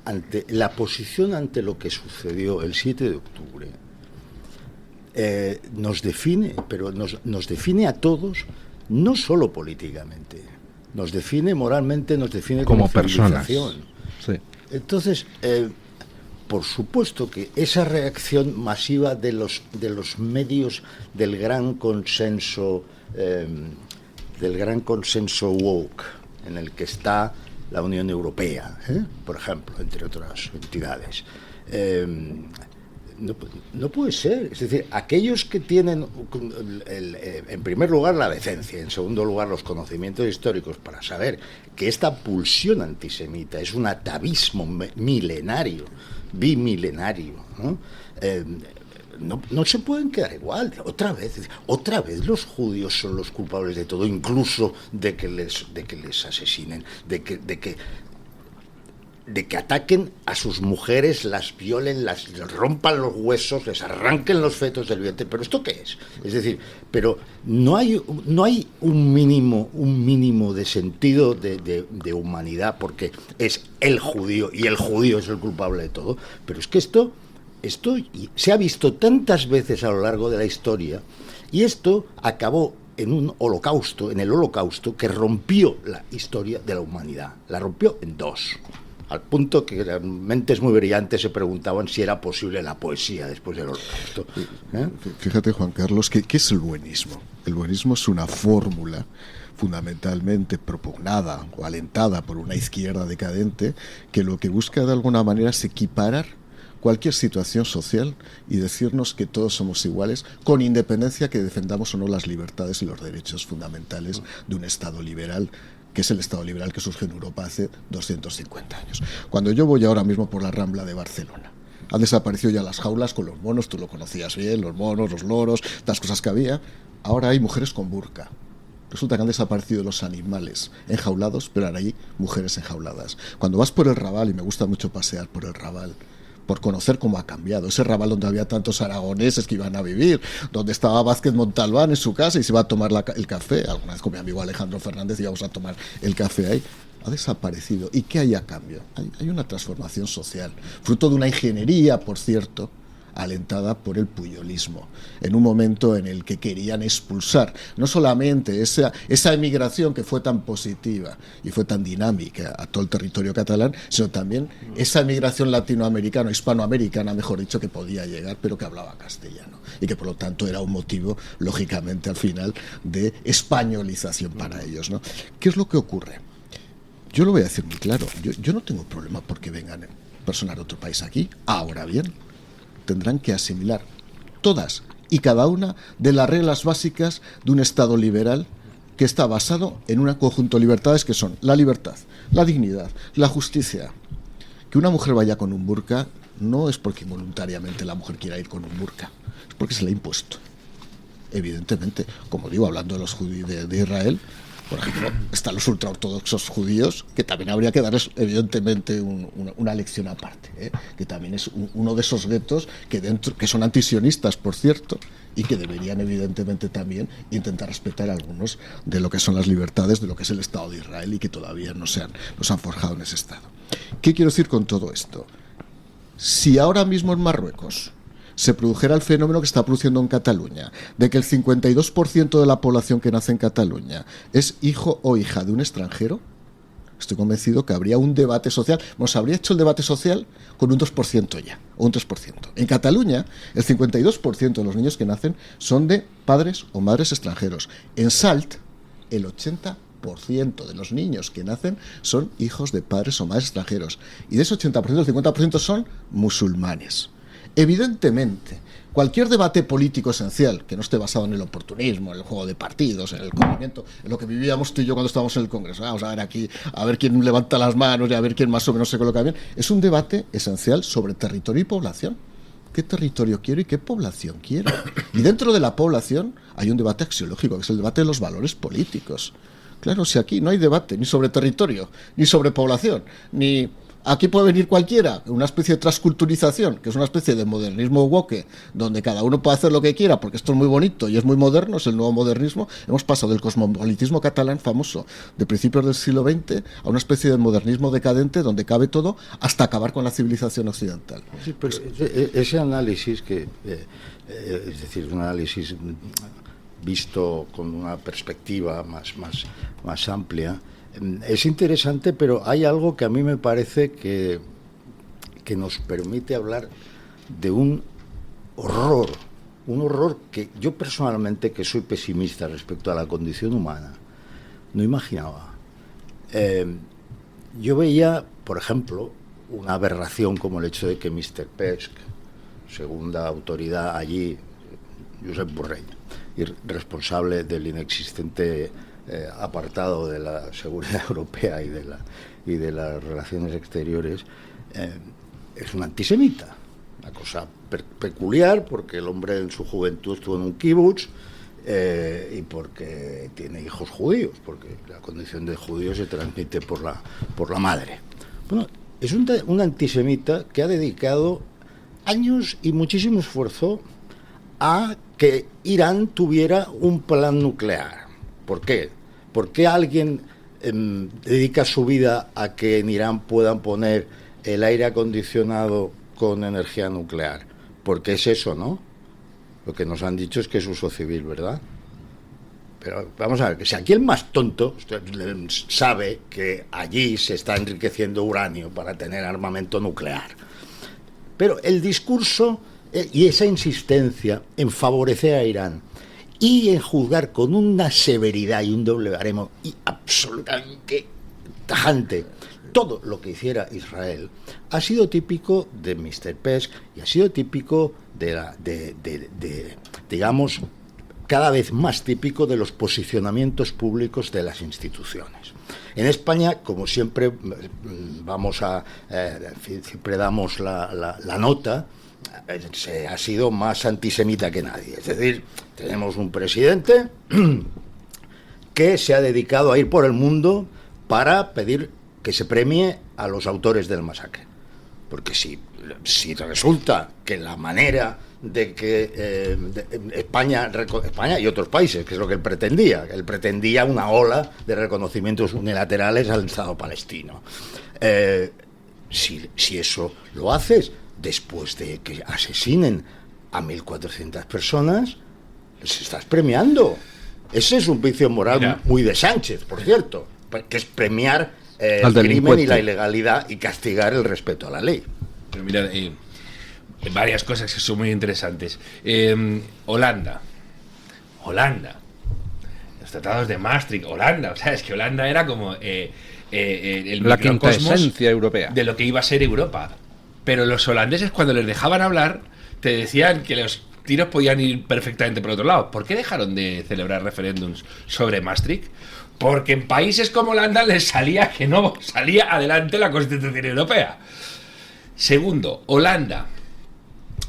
ante la posición ante lo que sucedió el 7 de octubre nos define, pero nos define a todos, no solo políticamente, nos define moralmente, nos define como personas. Sí. Entonces, por supuesto que esa reacción masiva de los medios del gran consenso woke en el que está la Unión Europea, por ejemplo, entre otras entidades. No puede ser. Es decir, aquellos que tienen, en primer lugar, la decencia, en segundo lugar, los conocimientos históricos para saber que esta pulsión antisemita es un atavismo milenario, bimilenario, ¿no? No se pueden quedar igual. Otra vez los judíos son los culpables de todo, incluso de que les asesinen, de que ataquen a sus mujeres, las violen, les rompan los huesos, les arranquen los fetos del vientre. ¿Pero esto qué es? Es decir, pero no hay un mínimo de sentido de humanidad, porque es el judío y el judío es el culpable de todo. Pero es que esto se ha visto tantas veces a lo largo de la historia, y esto acabó en el holocausto que rompió la historia de la humanidad, la rompió en 2, al punto que las mentes muy brillantes se preguntaban si era posible la poesía después del holocausto. Fíjate, Juan Carlos, ¿qué es el buenismo? El buenismo es una fórmula fundamentalmente propugnada o alentada por una izquierda decadente que lo que busca de alguna manera es equiparar cualquier situación social y decirnos que todos somos iguales, con independencia que defendamos o no las libertades y los derechos fundamentales de un Estado liberal, que es el Estado liberal que surge en Europa hace 250 años. Cuando yo voy ahora mismo por la Rambla de Barcelona, han desaparecido ya las jaulas con los monos, tú lo conocías bien, los monos, los loros, las cosas que había. Ahora hay mujeres con burka. Resulta que han desaparecido los animales enjaulados, pero ahora hay mujeres enjauladas. Cuando vas por el Raval, y me gusta mucho pasear por el Raval, por conocer cómo ha cambiado, ese Raval donde había tantos aragoneses que iban a vivir, donde estaba Vázquez Montalbán en su casa y se iba a tomar el café, alguna vez con mi amigo Alejandro Fernández íbamos a tomar el café ahí, ha desaparecido. ¿Y qué hay a cambio? Hay una transformación social, fruto de una ingeniería, por cierto, alentada por el puyolismo, en un momento en el que querían expulsar no solamente esa emigración que fue tan positiva y fue tan dinámica a todo el territorio catalán, sino también esa emigración latinoamericana, hispanoamericana, mejor dicho, que podía llegar, pero que hablaba castellano, y que por lo tanto era un motivo, lógicamente, al final, de españolización para ellos, ¿no? ¿Qué es lo que ocurre? Yo lo voy a decir muy claro, yo no tengo problema porque vengan personas de otro país aquí. Ahora bien, tendrán que asimilar todas y cada una de las reglas básicas de un Estado liberal que está basado en un conjunto de libertades que son la libertad, la dignidad, la justicia. Que una mujer vaya con un burka no es porque voluntariamente la mujer quiera ir con un burka, es porque se le ha impuesto. Evidentemente, como digo, hablando de los judíos de Israel, por ejemplo, están los ultraortodoxos judíos, que también habría que darles, evidentemente, una lección aparte, que también es uno de esos guetos que son antisionistas, por cierto, y que deberían, evidentemente, también intentar respetar algunos de lo que son las libertades, de lo que es el Estado de Israel, y que todavía no se han forjado en ese Estado. ¿Qué quiero decir con todo esto? Si ahora mismo en Marruecos se produjera el fenómeno que está produciendo en Cataluña, de que el 52% de la población que nace en Cataluña es hijo o hija de un extranjero, estoy convencido que habría un debate social, se habría hecho el debate social con un 2% ya, o un 3%. En Cataluña, el 52% de los niños que nacen son de padres o madres extranjeros. En Salt, el 80% de los niños que nacen son hijos de padres o madres extranjeros. Y de ese 80%, el 50% son musulmanes. Evidentemente, cualquier debate político esencial que no esté basado en el oportunismo, en el juego de partidos, en el conocimiento, en lo que vivíamos tú y yo cuando estábamos en el Congreso, vamos a ver aquí, a ver quién levanta las manos y a ver quién más o menos se coloca bien, es un debate esencial sobre territorio y población. ¿Qué territorio quiero y qué población quiero? Y dentro de la población hay un debate axiológico, que es el debate de los valores políticos. Claro, si aquí no hay debate ni sobre territorio, ni sobre población, ni... Aquí puede venir cualquiera, una especie de transculturización, que es una especie de modernismo woke, donde cada uno puede hacer lo que quiera, porque esto es muy bonito y es muy moderno, es el nuevo modernismo. Hemos pasado del cosmopolitismo catalán famoso de principios del siglo XX a una especie de modernismo decadente donde cabe todo, hasta acabar con la civilización occidental. Sí, pero ese análisis, es decir, un análisis visto con una perspectiva más amplia, es interesante, pero hay algo que a mí me parece que nos permite hablar de un horror que yo personalmente, que soy pesimista respecto a la condición humana, no imaginaba. Yo veía, por ejemplo, una aberración como el hecho de que Mr. Pesk, segunda autoridad allí, Josep Borrell, y responsable del inexistente apartado de la seguridad europea y de las relaciones exteriores, es un antisemita, una cosa peculiar, porque el hombre en su juventud estuvo en un kibutz y porque tiene hijos judíos, porque la condición de judío se transmite por la madre. Bueno, es un antisemita que ha dedicado años y muchísimo esfuerzo a que Irán tuviera un plan nuclear. ¿Por qué? ¿Por qué alguien dedica su vida a que en Irán puedan poner el aire acondicionado con energía nuclear? Porque es eso, ¿no? Lo que nos han dicho es que es uso civil, ¿verdad? Pero vamos a ver, que si aquí el más tonto sabe que allí se está enriqueciendo uranio para tener armamento nuclear. Pero el discurso y esa insistencia en favorecer a Irán y en juzgar con una severidad y un doble baremo y absolutamente tajante todo lo que hiciera Israel ha sido típico de Mr. Pesk y ha sido típico digamos, cada vez más típico de los posicionamientos públicos de las instituciones. En España, como siempre, siempre damos la nota, se ha sido más antisemita que nadie. Es decir, tenemos un presidente que se ha dedicado a ir por el mundo para pedir que se premie a los autores del masacre. Porque si resulta que la manera de que España y otros países, que es lo que él pretendía una ola de reconocimientos unilaterales al Estado palestino. Si eso lo haces después de que asesinen a 1.400 personas, les estás premiando. Ese es un vicio moral muy de Sánchez, por cierto, que es premiar el crimen y la ilegalidad y castigar el respeto a la ley. Pero mira, varias cosas que son muy interesantes. Holanda, los tratados de Maastricht, Holanda, o sea, es que Holanda era como la quinta esencia europea de lo que iba a ser Europa. Pero los holandeses, cuando les dejaban hablar, te decían que los tiros podían ir perfectamente por otro lado. ¿Por qué dejaron de celebrar referéndums sobre Maastricht? Porque en países como Holanda les salía que no salía adelante la Constitución Europea. Segundo, Holanda,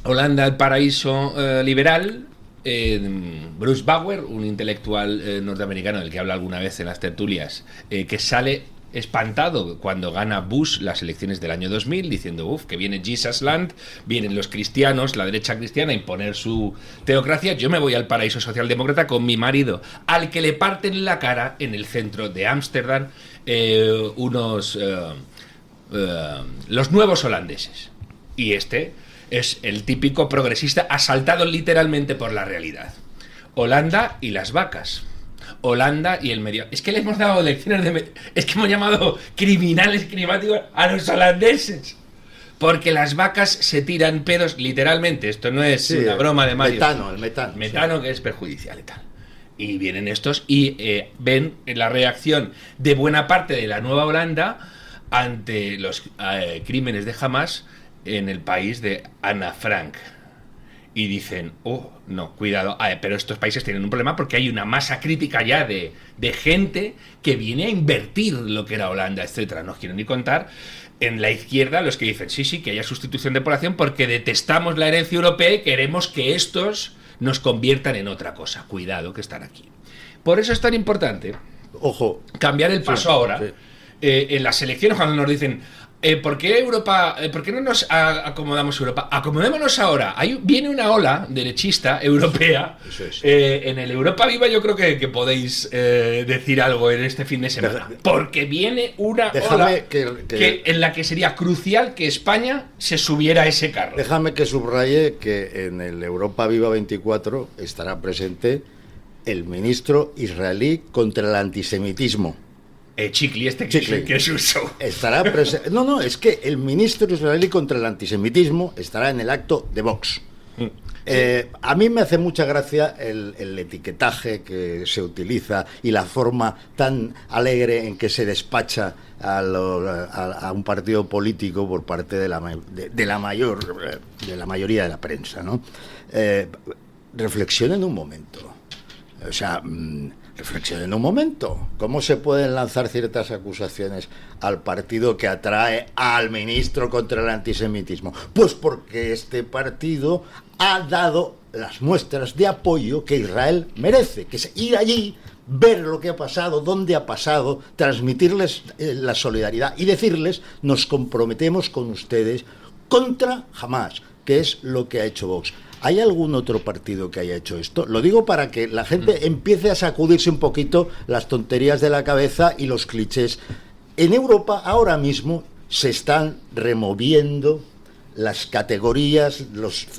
el paraíso liberal. Bruce Bauer, un intelectual norteamericano del que habla alguna vez en las tertulias, que sale espantado cuando gana Bush las elecciones del año 2000, diciendo que viene Jesus Land, vienen los cristianos, la derecha cristiana, a imponer su teocracia. Yo me voy al paraíso socialdemócrata con mi marido, al que le parten la cara en el centro de Ámsterdam los nuevos holandeses. Y este es el típico progresista asaltado literalmente por la realidad. Holanda y las vacas. Holanda y el medio. Es que le hemos dado lecciones de... Es que hemos llamado criminales climáticos a los holandeses. Porque las vacas se tiran pedos literalmente. Esto no es una broma de Mario. El metano. Metano, sí, que es perjudicial y tal. Y vienen estos y ven la reacción de buena parte de la Nueva Holanda ante los crímenes de Hamas en el país de Ana Frank. Y dicen, no, cuidado, pero estos países tienen un problema porque hay una masa crítica ya de gente que viene a invertir lo que era Holanda, etcétera. No os quiero ni contar en la izquierda los que dicen, sí, que haya sustitución de población porque detestamos la herencia europea y queremos que estos nos conviertan en otra cosa. Cuidado, que están aquí. Por eso es tan importante, cambiar el paso ahora. Sí. En las elecciones, cuando nos dicen, ¿por qué Europa? ¿Por qué no nos acomodamos Europa? Acomodémonos ahora. Viene una ola derechista europea. Eso es. En el Europa Viva yo creo que podéis decir algo en este fin de semana. Porque viene una ola en la que sería crucial que España se subiera a ese carro. Déjame que subraye que en el Europa Viva 24 estará presente el ministro israelí contra el antisemitismo. Chicli, que es un show. Estará presente. No, es que el ministro israelí contra el antisemitismo estará en el acto de Vox. A mí me hace mucha gracia el etiquetaje que se utiliza y la forma tan alegre en que se despacha a un partido político por parte de la mayoría de la prensa, ¿no? Reflexionen un momento. O sea, reflexionen un momento. ¿Cómo se pueden lanzar ciertas acusaciones al partido que atrae al ministro contra el antisemitismo? Pues porque este partido ha dado las muestras de apoyo que Israel merece, que es ir allí, ver lo que ha pasado, dónde ha pasado, transmitirles la solidaridad y decirles, nos comprometemos con ustedes contra Hamas, que es lo que ha hecho Vox. ¿Hay algún otro partido que haya hecho esto? Lo digo para que la gente empiece a sacudirse un poquito las tonterías de la cabeza y los clichés. En Europa ahora mismo se están removiendo las categorías,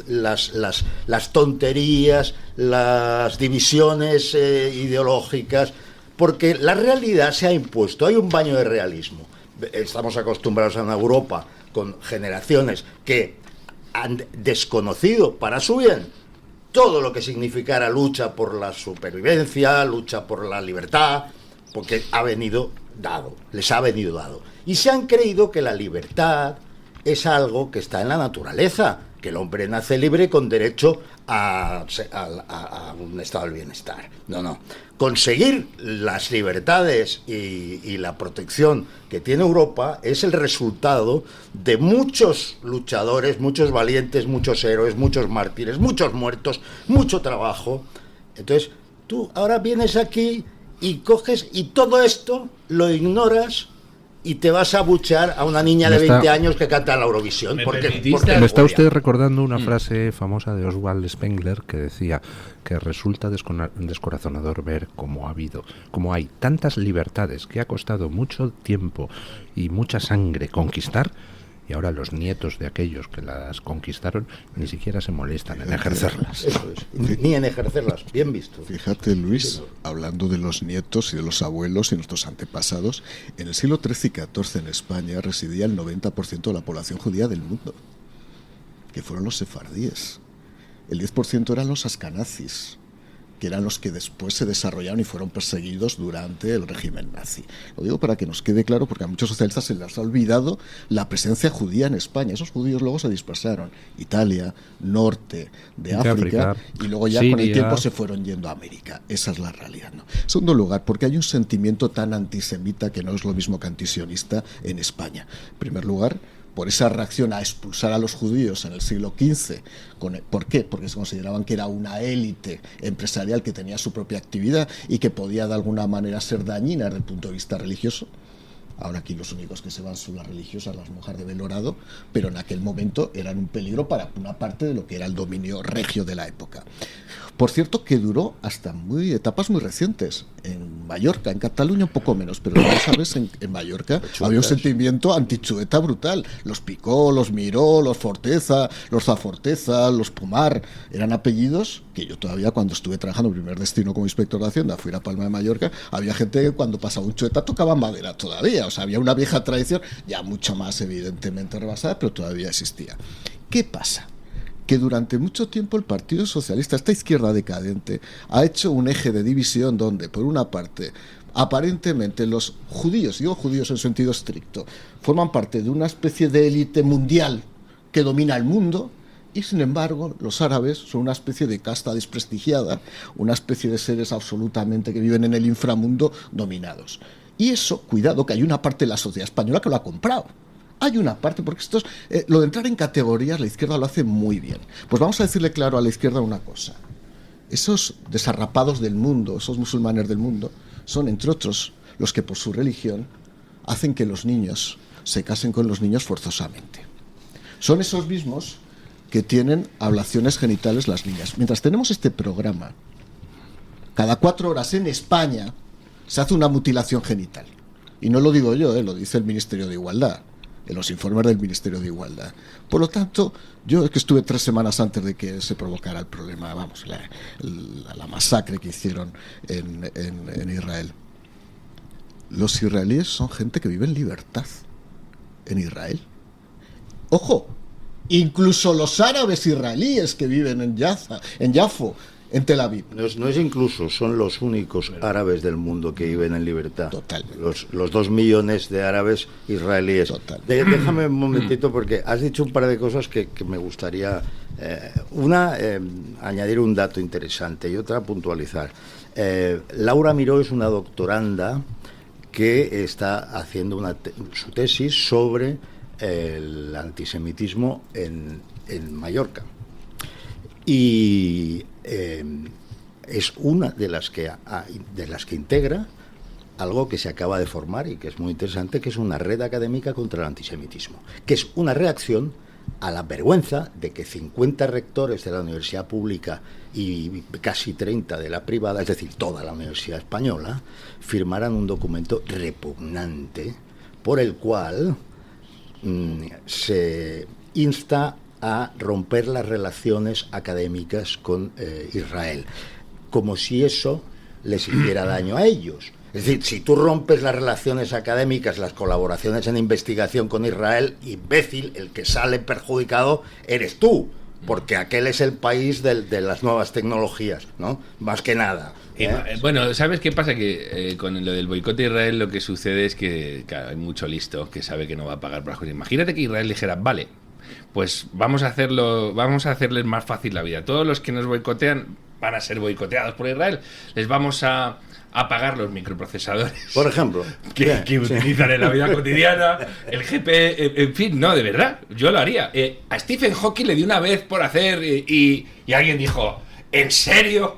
las tonterías, las divisiones ideológicas, porque la realidad se ha impuesto. Hay un baño de realismo. Estamos acostumbrados a una Europa con generaciones que han desconocido para su bien todo lo que significara lucha por la supervivencia, lucha por la libertad, porque les ha venido dado. Y se han creído que la libertad es algo que está en la naturaleza, que el hombre nace libre con derecho a un estado del bienestar. No. Conseguir las libertades y la protección que tiene Europa es el resultado de muchos luchadores, muchos valientes, muchos héroes, muchos mártires, muchos muertos, mucho trabajo. Entonces, tú ahora vienes aquí y coges y todo esto lo ignoras y te vas a abuchear a una niña de 20 años que canta en la Eurovisión. Me está usted recordando una frase famosa de Oswald Spengler que decía que resulta descorazonador ver cómo hay tantas libertades que ha costado mucho tiempo y mucha sangre conquistar, y ahora los nietos de aquellos que las conquistaron ni siquiera se molestan en ejercerlas. Eso es, ni en ejercerlas, bien visto. Fíjate, Luis, hablando de los nietos y de los abuelos y nuestros antepasados, en el siglo XIII y XIV en España residía el 90% de la población judía del mundo, que fueron los sefardíes. El 10% eran los ascanazis, que eran los que después se desarrollaron y fueron perseguidos durante el régimen nazi. Lo digo para que nos quede claro, porque a muchos socialistas se les ha olvidado la presencia judía en España. Esos judíos luego se dispersaron. Italia, norte de África, y luego ya Siria. Con el tiempo se fueron yendo a América. Esa es la realidad, ¿no? En segundo lugar, porque hay un sentimiento tan antisemita que no es lo mismo que antisionista en España. En primer lugar, por esa reacción a expulsar a los judíos en el siglo XV. ¿Por qué? Porque se consideraban que era una élite empresarial que tenía su propia actividad y que podía de alguna manera ser dañina desde el punto de vista religioso. Ahora aquí los únicos que se van son las religiosas, las monjas de velo dorado, pero en aquel momento eran un peligro para una parte de lo que era el dominio regio de la época. Por cierto, que duró hasta etapas muy recientes. En Mallorca, en Cataluña un poco menos, pero ya sabes, en Mallorca había un sentimiento antichueta brutal. Los Picó, los Miró, los Forteza, los Zaforteza, los Pomar, eran apellidos que yo todavía, cuando estuve trabajando en Primer Destino como inspector de Hacienda, fui a Palma de Mallorca, había gente que cuando pasaba un chueta tocaba madera todavía. O sea, había una vieja tradición, ya mucho más evidentemente rebasada, pero todavía existía. ¿Qué pasa? Que durante mucho tiempo el Partido Socialista, esta izquierda decadente, ha hecho un eje de división donde, por una parte, aparentemente los judíos, digo judíos en sentido estricto, forman parte de una especie de élite mundial que domina el mundo, y sin embargo los árabes son una especie de casta desprestigiada, una especie de seres absolutamente que viven en el inframundo dominados. Y eso, cuidado, que hay una parte de la sociedad española que lo ha comprado. Hay una parte, porque esto es, lo de entrar en categorías, la izquierda lo hace muy bien. Pues vamos a decirle claro a la izquierda una cosa. Esos desarrapados del mundo, esos musulmanes del mundo, son, entre otros, los que por su religión hacen que los niños se casen con los niños forzosamente. Son esos mismos que tienen ablaciones genitales las niñas. Mientras tenemos este programa, cada 4 horas en España se hace una mutilación genital. Y no lo digo yo, lo dice el Ministerio de Igualdad, en los informes del Ministerio de Igualdad. Por lo tanto, yo es que estuve 3 semanas antes de que se provocara el problema, vamos, la masacre que hicieron en Israel. Los israelíes son gente que vive en libertad en Israel. ¡Ojo! Incluso los árabes israelíes que viven en Yafo, en Tel Aviv. No es incluso, son los únicos árabes del mundo que viven en libertad. Total. Los 2 millones de árabes israelíes. Total. Déjame un momentito, porque has dicho un par de cosas que me gustaría... añadir un dato interesante y otra puntualizar. Laura Miró es una doctoranda que está haciendo su tesis sobre el antisemitismo en Mallorca. Y es una de las que integra algo que se acaba de formar y que es muy interesante, que es una red académica contra el antisemitismo, que es una reacción a la vergüenza de que 50 rectores de la universidad pública y casi 30 de la privada, es decir, toda la universidad española, firmaran un documento repugnante por el cual se insta a romper las relaciones académicas con Israel, como si eso les hiciera daño a ellos. Es decir, si tú rompes las relaciones académicas, las colaboraciones en investigación con Israel, imbécil, el que sale perjudicado eres tú, porque aquel es el país de las nuevas tecnologías, ¿no? Más que nada. Bueno, ¿sabes qué pasa? Que con lo del boicot a Israel lo que sucede es que, claro, hay mucho listo que sabe que no va a pagar por las cosas. Imagínate que Israel dijera, vale, pues vamos a hacerles más fácil la vida. Todos los que nos boicotean van a ser boicoteados por Israel. Les vamos a pagar los microprocesadores, por ejemplo, que utilizan en la vida cotidiana, el GP, en fin, no, de verdad, yo lo haría. A Stephen Hawking le di una vez por hacer y alguien dijo, ¿en serio?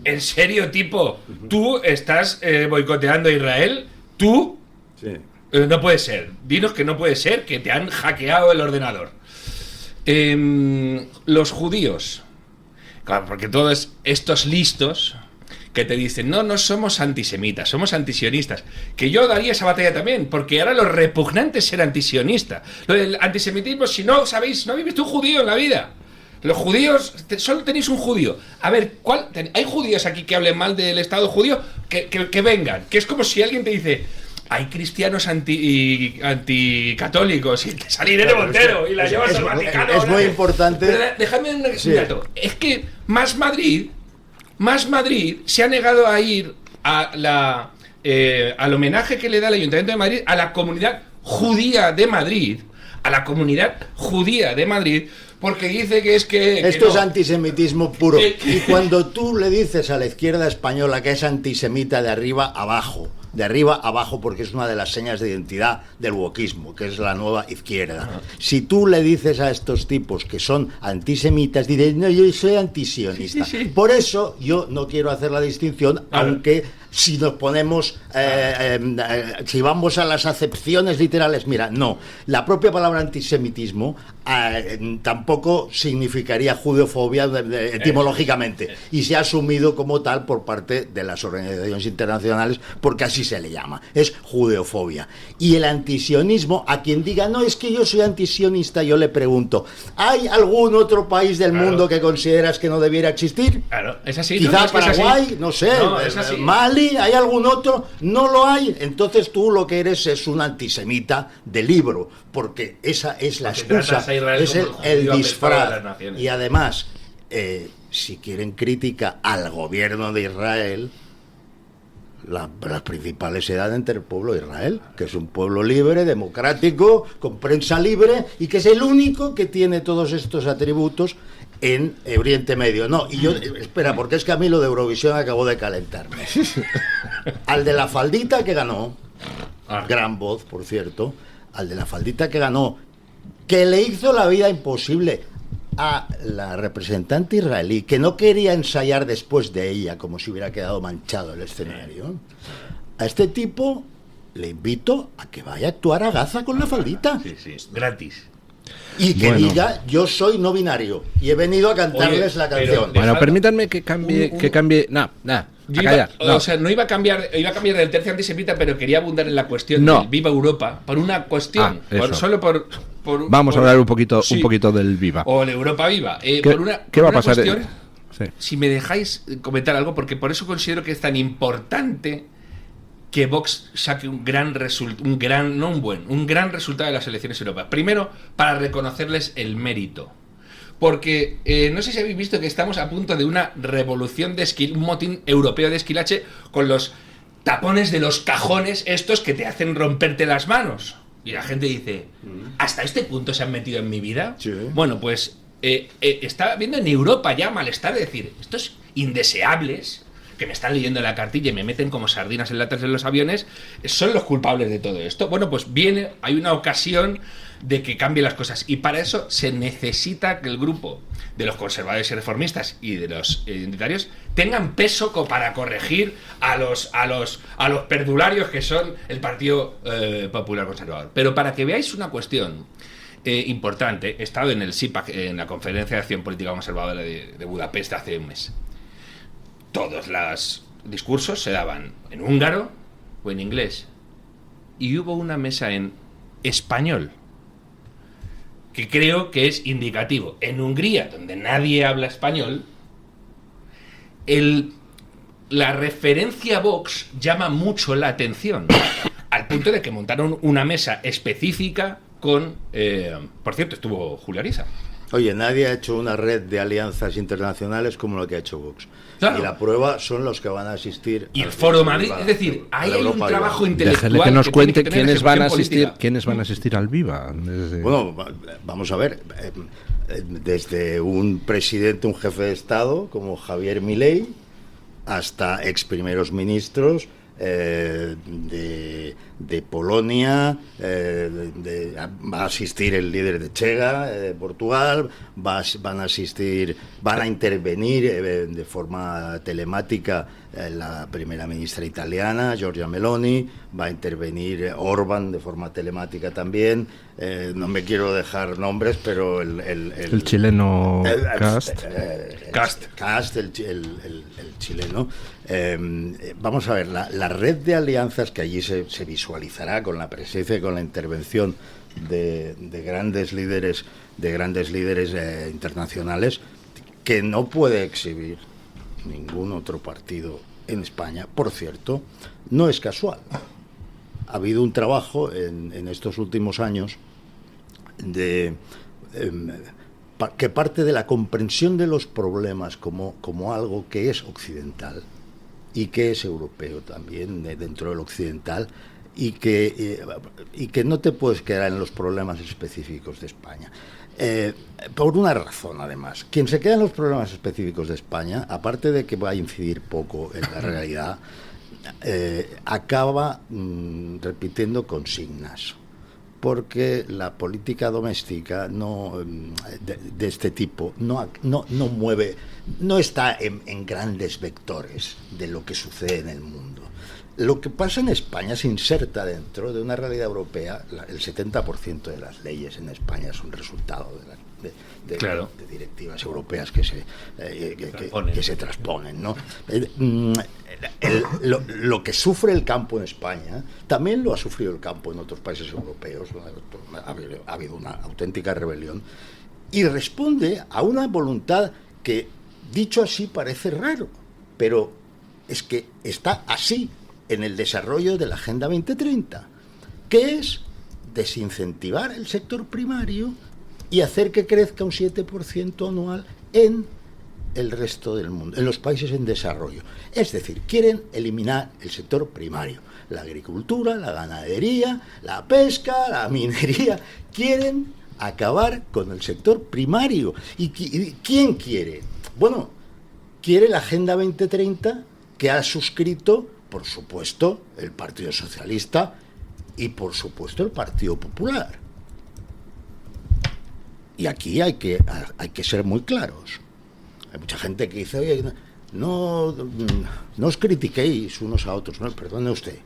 ¿En serio, tipo? ¿Tú estás boicoteando a Israel? ¿Tú? Sí. No puede ser. Dinos que no puede ser, que te han hackeado el ordenador. Los judíos. Claro, porque todos estos listos que te dicen, no somos antisemitas, somos antisionistas. Que yo daría esa batalla también, porque ahora lo repugnante es ser antisionista. Lo del antisemitismo, si no sabéis, no vives tú judío en la vida. Los judíos, solo tenéis un judío. A ver, ¿hay judíos aquí que hablen mal del Estado judío? Que vengan. Que es como si alguien te dice, hay cristianos anticatólicos y te sale Irene Montero y la llevas al Vaticano. Es muy importante. Pero déjame un dato. Es que Más Madrid Más Madrid se ha negado a ir al homenaje que le da el Ayuntamiento de Madrid a la comunidad judía de Madrid, porque dice que es que... Esto es antisemitismo puro. Y cuando tú le dices a la izquierda española que es antisemita de arriba abajo, porque es una de las señas de identidad del wokismo, que es la nueva izquierda. Si tú le dices a estos tipos que son antisemitas, diré, no, yo soy antisionista. Sí. Por eso yo no quiero hacer la distinción, aunque si nos ponemos, si vamos a las acepciones literales, mira, no, la propia palabra antisemitismo tampoco significaría judeofobia etimológicamente, y se ha asumido como tal por parte de las organizaciones internacionales, porque así se le llama, es judeofobia. Y el antisionismo, a quien diga, no, es que yo soy antisionista, yo le pregunto, ¿hay algún otro país del mundo que consideras que no debiera existir? Claro, es así. Quizá Paraguay, no sé, Mali, ¿hay algún otro? No lo hay. Entonces tú lo que eres es un antisemita de libro, porque esa es la excusa, es el disfraz. Y además, si quieren crítica al gobierno de Israel, las principales se dan entre el pueblo de Israel, que es un pueblo libre, democrático, con prensa libre, y que es el único que tiene todos estos atributos en Oriente Medio. No, y yo, espera, porque es que a mí lo de Eurovisión acabó de calentarme. Al de la faldita que ganó, gran voz, por cierto, al de la faldita que ganó, que le hizo la vida imposible a la representante israelí, que no quería ensayar después de ella, como si hubiera quedado manchado el escenario. A este tipo le invito a que vaya a actuar a Gaza con la faldita. Sí, gratis. Y que diga, yo soy no binario y he venido a cantarles la canción. Bueno, permítanme que cambie. O sea, no iba a cambiar del tercio antisemita, pero quería abundar en la cuestión del Viva Europa, por una cuestión, vamos a hablar un poquito del Viva. O el Europa Viva. ¿Qué va a pasar? Cuestión, si me dejáis comentar algo, porque por eso considero que es tan importante que Vox saque un gran resultado de las elecciones europeas. Primero, para reconocerles el mérito. Porque no sé si habéis visto que estamos a punto de una revolución un motín europeo de esquilache con los tapones de los cajones estos que te hacen romperte las manos. Y la gente dice, ¿hasta este punto se han metido en mi vida? Sí. Bueno, pues está viendo en Europa ya malestar de decir, estos indeseables que me están leyendo la cartilla y me meten como sardinas en latas en los aviones, son los culpables de todo esto. Bueno, pues hay una ocasión de que cambien las cosas, y para eso se necesita que el grupo de los conservadores y reformistas y de los identitarios tengan peso para corregir a los perdularios que son el Partido Popular Conservador. Pero para que veáis una cuestión importante, he estado en el SIPAC, en la Conferencia de Acción Política Conservadora de Budapest hace un mes. Todos los discursos se daban en húngaro o en inglés, y hubo una mesa en español, que creo que es indicativo. En Hungría, donde nadie habla español, la referencia a Vox llama mucho la atención, al punto de que montaron una mesa específica con... por cierto, estuvo Julia Risa. Oye, nadie ha hecho una red de alianzas internacionales como lo que ha hecho Vox. Claro. Y la prueba son los que van a asistir. Y el Foro Madrid, es decir, ahí hay un trabajo intelectual. Déjale que nos cuente quiénes van a asistir al Viva. Bueno, vamos a ver. Desde un presidente, un jefe de Estado como Javier Milei, hasta ex primeros ministros de Polonia, va a asistir el líder de Chega de Portugal, van a intervenir de forma telemática la primera ministra italiana, Giorgia Meloni, va a intervenir Orbán de forma telemática también, no me quiero dejar nombres, pero el chileno Kast, el chileno. Vamos a ver, la red de alianzas que allí se visualizará con la presencia y con la intervención de grandes líderes internacionales, que no puede exhibir ningún otro partido en España. Por cierto, no es casual. Ha habido un trabajo en estos últimos años que parte de la comprensión de los problemas como algo que es occidental y que es europeo también, dentro del occidental, y que no te puedes quedar en los problemas específicos de España. Por una razón, además. Quien se queda en los problemas específicos de España, aparte de que va a incidir poco en la realidad, acaba repitiendo consignas. Porque la política doméstica de este tipo no mueve, no está en grandes vectores de lo que sucede en el mundo. Lo que pasa en España se inserta dentro de una realidad europea. El 70% de las leyes en España son resultado de directivas europeas que se transponen, ¿no? Lo que sufre el campo en España también lo ha sufrido el campo en otros países europeos. Ha habido una auténtica rebelión y responde a una voluntad que, dicho así, parece raro, pero es que está así en el desarrollo de la Agenda 2030, que es desincentivar el sector primario y hacer que crezca un 7% anual en el resto del mundo, en los países en desarrollo. Es decir, quieren eliminar el sector primario, la agricultura, la ganadería, la pesca, la minería. Quieren acabar con el sector primario. ¿Y quién quiere? Bueno, quiere la Agenda 2030 que ha suscrito, por supuesto, el Partido Socialista y, por supuesto, el Partido Popular. Y aquí hay que ser muy claros. Hay mucha gente que dice, oye, no os critiquéis unos a otros. No, perdone usted.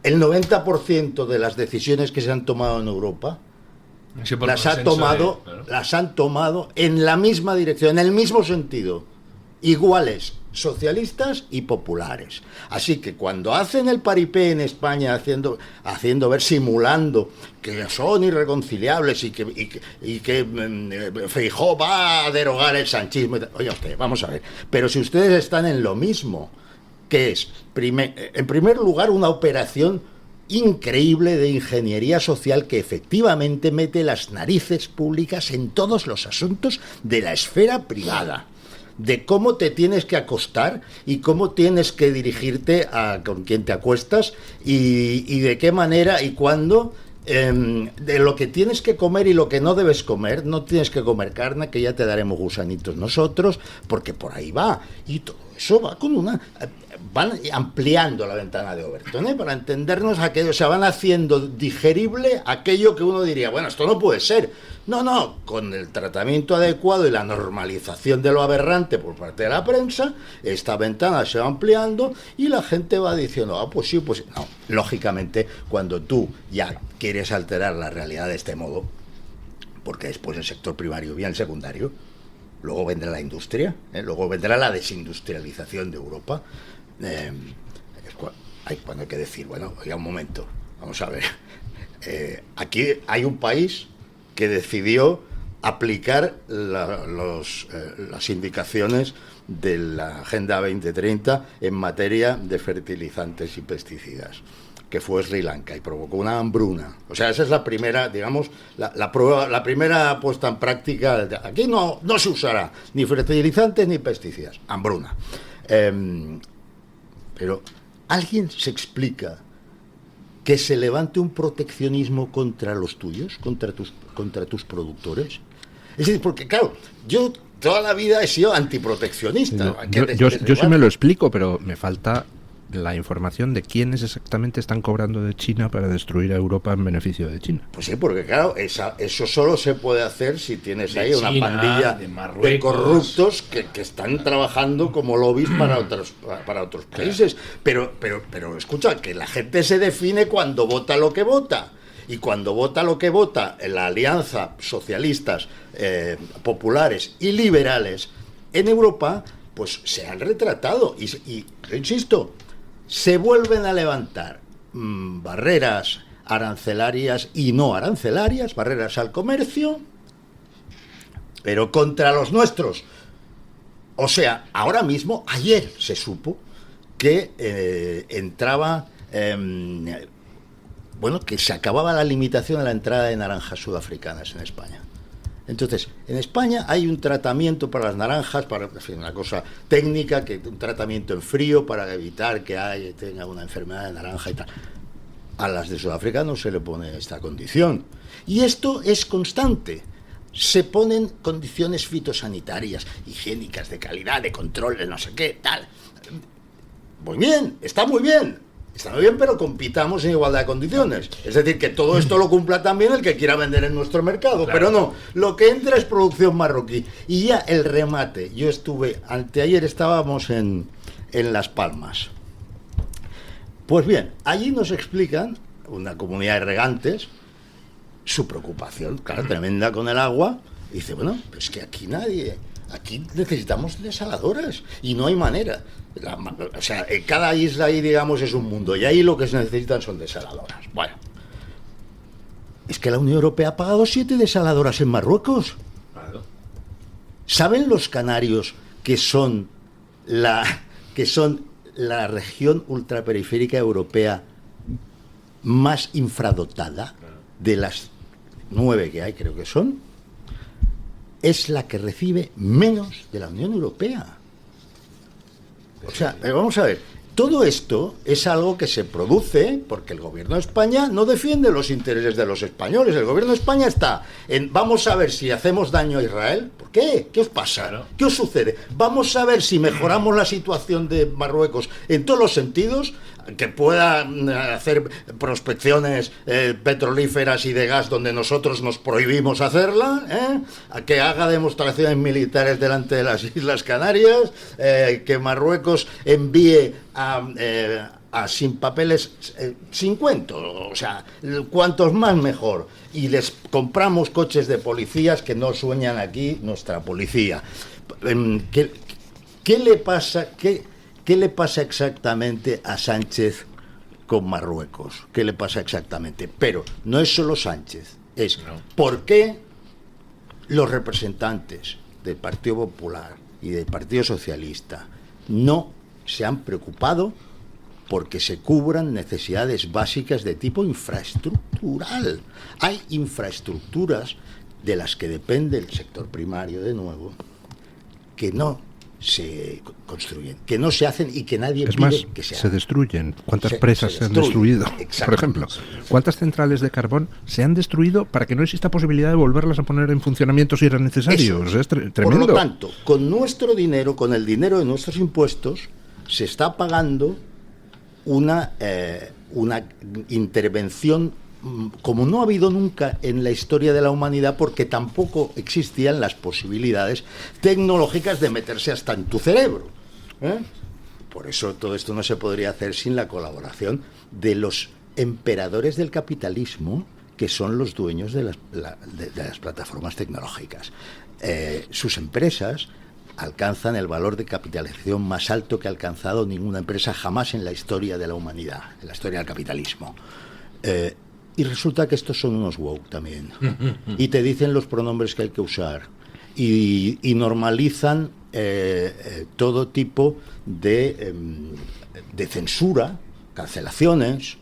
El 90% de las decisiones que se han tomado en Europa las han tomado en la misma dirección, en el mismo sentido. Iguales, socialistas y populares. Así que cuando hacen el paripé en España, haciendo ver, simulando que son irreconciliables y que Feijóo va a derogar el sanchismo, oye usted, vamos a ver, pero si ustedes están en lo mismo, que es, en primer lugar, una operación increíble de ingeniería social que efectivamente mete las narices públicas en todos los asuntos de la esfera privada, de cómo te tienes que acostar y cómo tienes que dirigirte con quien te acuestas y de qué manera y cuándo, de lo que tienes que comer y lo que no debes comer. No tienes que comer carne, que ya te daremos gusanitos nosotros, porque por ahí va. Y todo eso va van ampliando la ventana de Overton, para entendernos aquello, o sea, van haciendo digerible aquello que uno diría, bueno, esto no puede ser. No, con el tratamiento adecuado y la normalización de lo aberrante por parte de la prensa, esta ventana se va ampliando y la gente va diciendo, pues sí, pues no. Lógicamente, cuando tú ya quieres alterar la realidad de este modo, porque después el sector primario viene el secundario, luego vendrá la industria, luego vendrá la desindustrialización de Europa, cuando hay que decir, bueno, oiga, un momento, vamos a ver, aquí hay un país que decidió aplicar las indicaciones de la Agenda 2030 en materia de fertilizantes y pesticidas, que fue Sri Lanka, y provocó una hambruna. O sea, esa es la primera, digamos, la prueba, la primera puesta en práctica. Aquí no se usará ni fertilizantes ni pesticidas. Hambruna. Pero ¿alguien se explica que se levante un proteccionismo contra los tuyos, contra tus productores? Es decir, porque claro, yo toda la vida he sido antiproteccionista. No, yo sí me lo explico, pero me falta la información de quiénes exactamente están cobrando de China para destruir a Europa en beneficio de China. Pues sí, porque claro, eso solo se puede hacer si tienes ahí una pandilla de corruptos que están trabajando como lobbies para otros países. Pero escucha, que la gente se define cuando vota lo que vota. Y cuando vota lo que vota en la alianza socialistas, populares y liberales en Europa, pues se han retratado. Y yo insisto, se vuelven a levantar barreras arancelarias y no arancelarias, barreras al comercio, pero contra los nuestros. O sea, ahora mismo, ayer se supo que entraba... que se acababa la limitación a la entrada de naranjas sudafricanas en España. Entonces, en España hay un tratamiento para las naranjas, para, en fin, una cosa técnica, un tratamiento en frío para evitar que tenga una enfermedad de naranja y tal. A las de Sudáfrica no se le pone esta condición. Y esto es constante. Se ponen condiciones fitosanitarias, higiénicas, de calidad, de control, de no sé qué, tal. Muy bien, está muy bien. Está muy bien, pero compitamos en igualdad de condiciones. Es decir, que todo esto lo cumpla también el que quiera vender en nuestro mercado. Claro. Pero no, lo que entra es producción marroquí. Y ya el remate. Yo anteayer estábamos en Las Palmas. Pues bien, allí nos explican, una comunidad de regantes, su preocupación, claro, tremenda con el agua. Y dice, bueno, pues que aquí necesitamos desaladoras y no hay manera. O sea, en cada isla ahí, digamos, es un mundo y ahí lo que se necesitan son desaladoras. Bueno, es que la Unión Europea ha pagado 7 desaladoras en Marruecos. Claro. ¿Saben los canarios que son la región ultraperiférica europea más infradotada de las 9 que hay, creo que son? Es la que recibe menos de la Unión Europea. O sea, vamos a ver, todo esto es algo que se produce porque el gobierno de España no defiende los intereses de los españoles. El gobierno de España está en, vamos a ver si hacemos daño a Israel. ¿Por qué? ¿Qué os pasa? Claro. ¿Qué os sucede? Vamos a ver si mejoramos la situación de Marruecos en todos los sentidos, que pueda hacer prospecciones petrolíferas y de gas donde nosotros nos prohibimos hacerla, a que haga demostraciones militares delante de las Islas Canarias, que Marruecos envíe a sin papeles, sin cuento, o sea, cuantos más mejor, y les compramos coches de policías que no sueñan aquí nuestra policía. ¿Qué le pasa? ¿Qué le pasa exactamente a Sánchez con Marruecos? ¿Qué le pasa exactamente? Pero no es solo Sánchez, es ¿por qué los representantes del Partido Popular y del Partido Socialista no se han preocupado porque se cubran necesidades básicas de tipo infraestructural? Hay infraestructuras de las que depende el sector primario, de nuevo, que no se construyen, que no se hacen y que nadie pide más, que se hagan. Se destruyen. ¿Cuántas presas se han destruido? Exacto. Por ejemplo, ¿cuántas centrales de carbón se han destruido para que no exista posibilidad de volverlas a poner en funcionamiento si era necesario? Es tremendo. Por lo tanto, con nuestro dinero, con el dinero de nuestros impuestos, se está pagando una intervención como no ha habido nunca en la historia de la humanidad, porque tampoco existían las posibilidades tecnológicas de meterse hasta en tu cerebro. Por eso todo esto no se podría hacer sin la colaboración de los emperadores del capitalismo, que son los dueños de las plataformas tecnológicas. Sus empresas alcanzan el valor de capitalización más alto que ha alcanzado ninguna empresa jamás en la historia de la humanidad, en la historia del capitalismo. Y resulta que estos son unos woke también. Y te dicen los pronombres que hay que usar. Y normalizan todo tipo de censura, cancelaciones.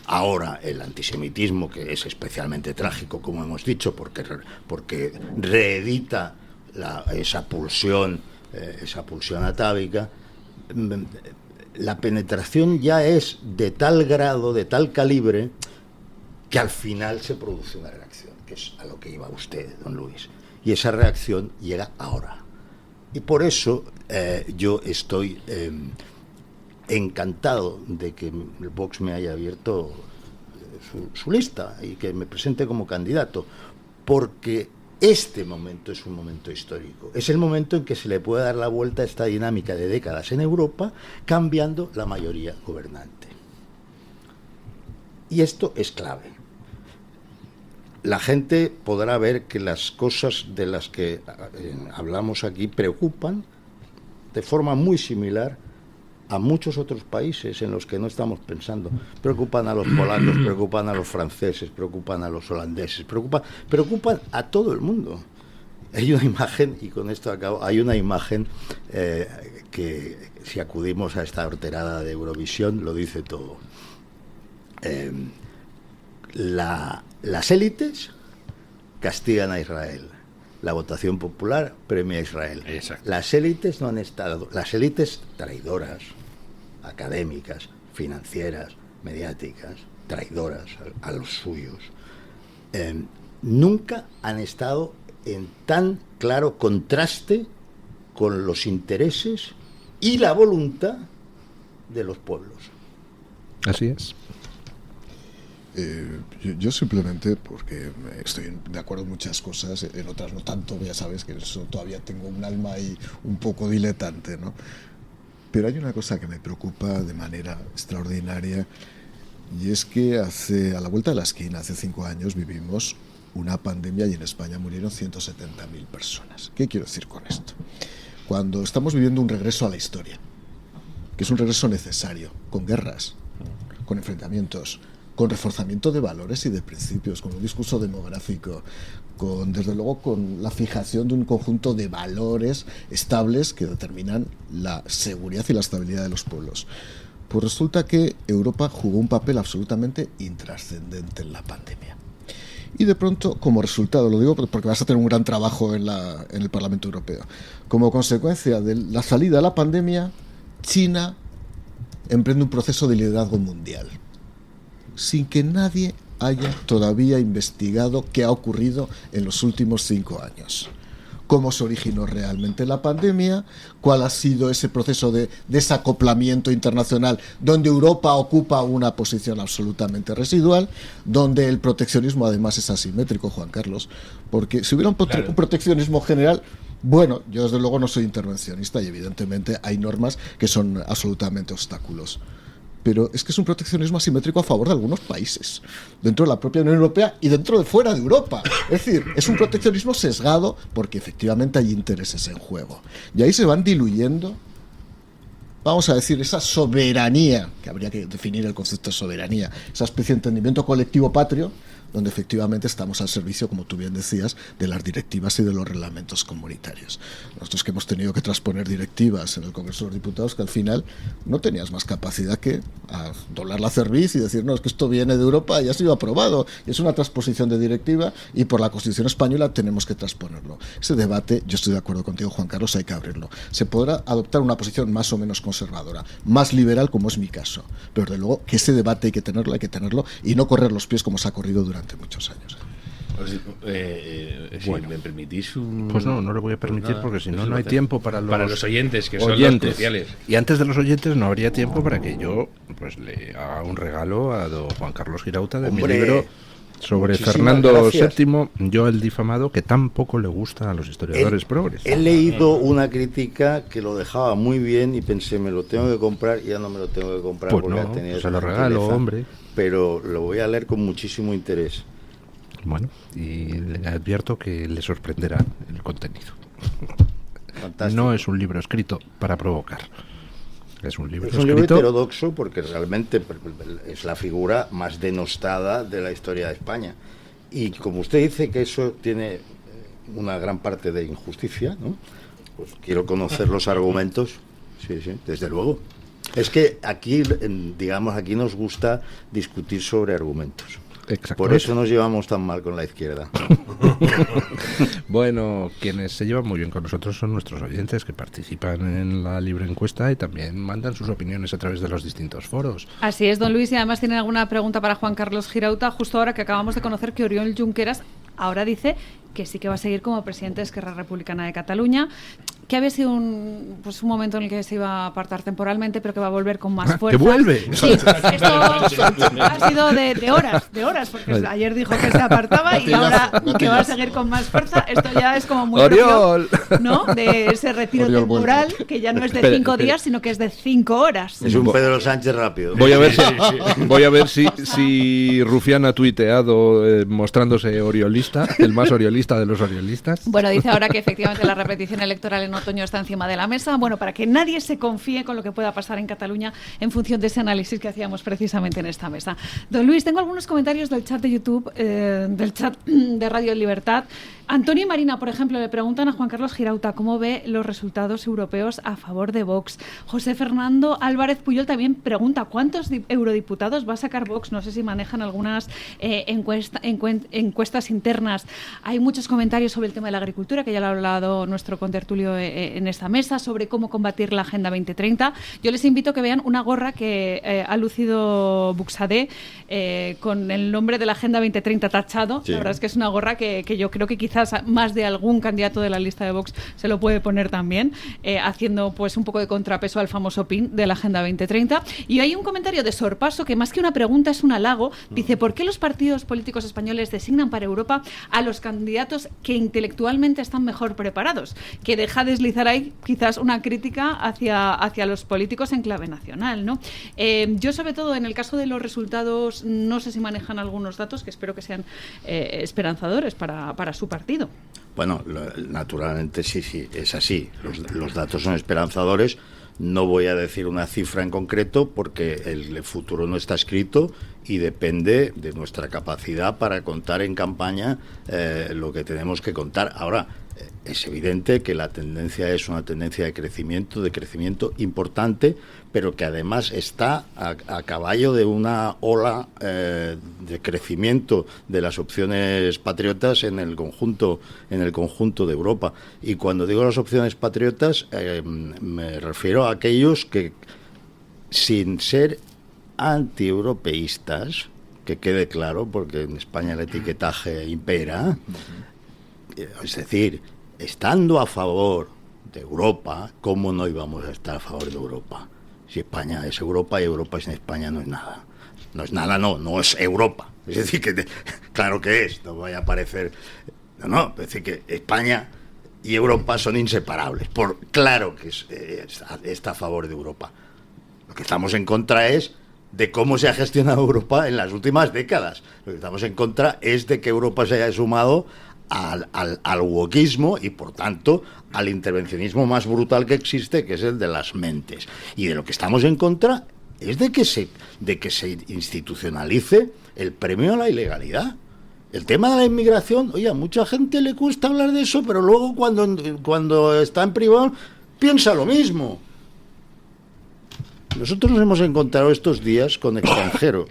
Ahora el antisemitismo, que es especialmente trágico, como hemos dicho, porque reedita esa pulsión atávica. La penetración ya es de tal grado, de tal calibre, que al final se produce una reacción, que es a lo que iba usted, don Luis. Y esa reacción llega ahora. Y por eso yo estoy encantado de que el Vox me haya abierto su lista y que me presente como candidato, porque este momento es un momento histórico. Es el momento en que se le puede dar la vuelta a esta dinámica de décadas en Europa, cambiando la mayoría gobernante. Y esto es clave. La gente podrá ver que las cosas de las que hablamos aquí preocupan de forma muy similar a muchos otros países en los que no estamos pensando. Preocupan a los polacos, preocupan a los franceses, preocupan a los holandeses, preocupan a todo el mundo. Hay una imagen, y con esto acabo, hay una imagen que si acudimos a esta horterada de Eurovisión lo dice todo. Las élites castigan a Israel. La votación popular premia a Israel. Exacto. Las élites no han estado, las élites traidoras, académicas, financieras, mediáticas, traidoras a los suyos, nunca han estado en tan claro contraste con los intereses y la voluntad de los pueblos. Así es. Yo simplemente, porque estoy de acuerdo en muchas cosas, en otras no tanto, ya sabes que eso todavía tengo un alma ahí un poco diletante, ¿no? Pero hay una cosa que me preocupa de manera extraordinaria, y es que a la vuelta de la esquina, hace 5 años, vivimos una pandemia y en España murieron 170.000 personas. ¿Qué quiero decir con esto? Cuando estamos viviendo un regreso a la historia, que es un regreso necesario, con guerras, con enfrentamientos, con reforzamiento de valores y de principios, con un discurso demográfico, desde luego con la fijación de un conjunto de valores estables que determinan la seguridad y la estabilidad de los pueblos. Pues resulta que Europa jugó un papel absolutamente intrascendente en la pandemia. Y de pronto, como resultado, lo digo porque vas a tener un gran trabajo en el Parlamento Europeo, como consecuencia de la salida de la pandemia, China emprende un proceso de liderazgo mundial, sin que nadie haya todavía investigado qué ha ocurrido en los últimos 5 años. Cómo se originó realmente la pandemia, cuál ha sido ese proceso de desacoplamiento internacional, donde Europa ocupa una posición absolutamente residual, donde el proteccionismo además es asimétrico, Juan Carlos, porque si hubiera un proteccionismo general, bueno, yo desde luego no soy intervencionista y evidentemente hay normas que son absolutamente obstáculos. Pero es que es un proteccionismo asimétrico a favor de algunos países, dentro de la propia Unión Europea y dentro de fuera de Europa. Es decir, es un proteccionismo sesgado porque efectivamente hay intereses en juego. Y ahí se van diluyendo, vamos a decir, esa soberanía, que habría que definir el concepto de soberanía, esa especie de entendimiento colectivo patrio, donde efectivamente estamos al servicio, como tú bien decías, de las directivas y de los reglamentos comunitarios. Nosotros que hemos tenido que transponer directivas en el Congreso de los Diputados, que al final no tenías más capacidad que a doblar la cerviz y decir, no, es que esto viene de Europa y ha sido aprobado, y es una transposición de directiva y por la Constitución española tenemos que transponerlo. Ese debate, yo estoy de acuerdo contigo, Juan Carlos, hay que abrirlo. Se podrá adoptar una posición más o menos conservadora, más liberal, como es mi caso, pero de luego que ese debate hay que tenerlo y no correr los pies como se ha corrido durante muchos años. Bueno, si me permitís un... Pues no le voy a permitir porque si no hay tiempo para los oyentes, que son los cruciales. Y antes de los oyentes no habría tiempo para que yo pues le haga un regalo a don Juan Carlos Girauta de mi libro sobre Fernando VII, yo el difamado, que tampoco le gusta a los historiadores progres. He leído una crítica que lo dejaba muy bien y pensé, me lo tengo que comprar, y ya no me lo tengo que comprar pues porque no, tenía se lo regalo, hombre. Pero lo voy a leer con muchísimo interés. Bueno, y le advierto que le sorprenderá el contenido. Fantástico. No es un libro escrito para provocar. Es un libro heterodoxo porque realmente es la figura más denostada de la historia de España. Y como usted dice que eso tiene una gran parte de injusticia, ¿no? Pues quiero conocer los argumentos. Sí, desde luego. Es que aquí nos gusta discutir sobre argumentos. Por eso nos llevamos tan mal con la izquierda. Bueno, quienes se llevan muy bien con nosotros son nuestros oyentes que participan en la libre encuesta y también mandan sus opiniones a través de los distintos foros. Así es, don Luis, y además tienen alguna pregunta para Juan Carlos Girauta, justo ahora que acabamos de conocer que Oriol Junqueras ahora dice que sí que va a seguir como presidente de Esquerra Republicana de Cataluña, que había sido un momento en el que se iba a apartar temporalmente, pero que va a volver con más fuerza. ¡Que vuelve! Sí, esto ha sido de horas, porque ayer dijo que se apartaba y ahora que va a seguir con más fuerza. Esto ya es como muy Oriol, propio, ¿no? De ese retiro temporal, que ya no es de 5 días, sino que es de 5 horas. Es un Pedro Sánchez rápido. Voy a ver si Rufián ha tuiteado mostrándose oriolista, el más oriolista de los oriolistas. Bueno, dice ahora que efectivamente la repetición electoral en otoño está encima de la mesa. Bueno, para que nadie se confíe con lo que pueda pasar en Cataluña en función de ese análisis que hacíamos precisamente en esta mesa. Don Luis, tengo algunos comentarios del chat de YouTube, del chat de Radio Libertad. Antonio y Marina, por ejemplo, le preguntan a Juan Carlos Girauta cómo ve los resultados europeos a favor de Vox. José Fernando Álvarez Puyol también pregunta cuántos eurodiputados va a sacar Vox. No sé si manejan algunas encuestas internas. Hay muchos comentarios sobre el tema de la agricultura, que ya lo ha hablado nuestro contertulio en esta mesa, sobre cómo combatir la Agenda 2030. Yo les invito a que vean una gorra que ha lucido Buxadé con el nombre de la Agenda 2030 tachado. Sí. La verdad es que es una gorra que yo creo que quizás más de algún candidato de la lista de Vox se lo puede poner también, haciendo pues un poco de contrapeso al famoso pin de la Agenda 2030. Y hay un comentario de sorpaso que más que una pregunta es un halago. Dice, ¿por qué los partidos políticos españoles designan para Europa a los candidatos que intelectualmente están mejor preparados? Que deja deslizar ahí quizás una crítica hacia los políticos en clave nacional, ¿no? Yo, sobre todo, en el caso de los resultados, no sé si manejan algunos datos que espero que sean esperanzadores para su partido. Bueno, naturalmente sí, es así. Los datos son esperanzadores. No voy a decir una cifra en concreto porque el futuro no está escrito y depende de nuestra capacidad para contar en campaña lo que tenemos que contar. Ahora, es evidente que la tendencia es una tendencia de crecimiento importante, pero que además está a caballo de una ola de crecimiento de las opciones patriotas en el conjunto de Europa. Y cuando digo las opciones patriotas, me refiero a aquellos que, sin ser antieuropeístas, que quede claro, porque en España el etiquetaje impera, es decir, estando a favor de Europa, ¿cómo no íbamos a estar a favor de Europa? Si España es Europa y Europa sin España no es nada. No es nada, no es Europa. Es decir, que claro que es, no vaya a parecer... No, es decir, que España y Europa son inseparables. Claro que está a favor de Europa. Lo que estamos en contra es de cómo se ha gestionado Europa en las últimas décadas. Lo que estamos en contra es de que Europa se haya sumado al wokismo y, por tanto, al intervencionismo más brutal que existe, que es el de las mentes. Y de lo que estamos en contra es de que se institucionalice el premio a la ilegalidad. El tema de la inmigración, oye, a mucha gente le cuesta hablar de eso, pero luego cuando está en privado piensa lo mismo. Nosotros nos hemos encontrado estos días con extranjeros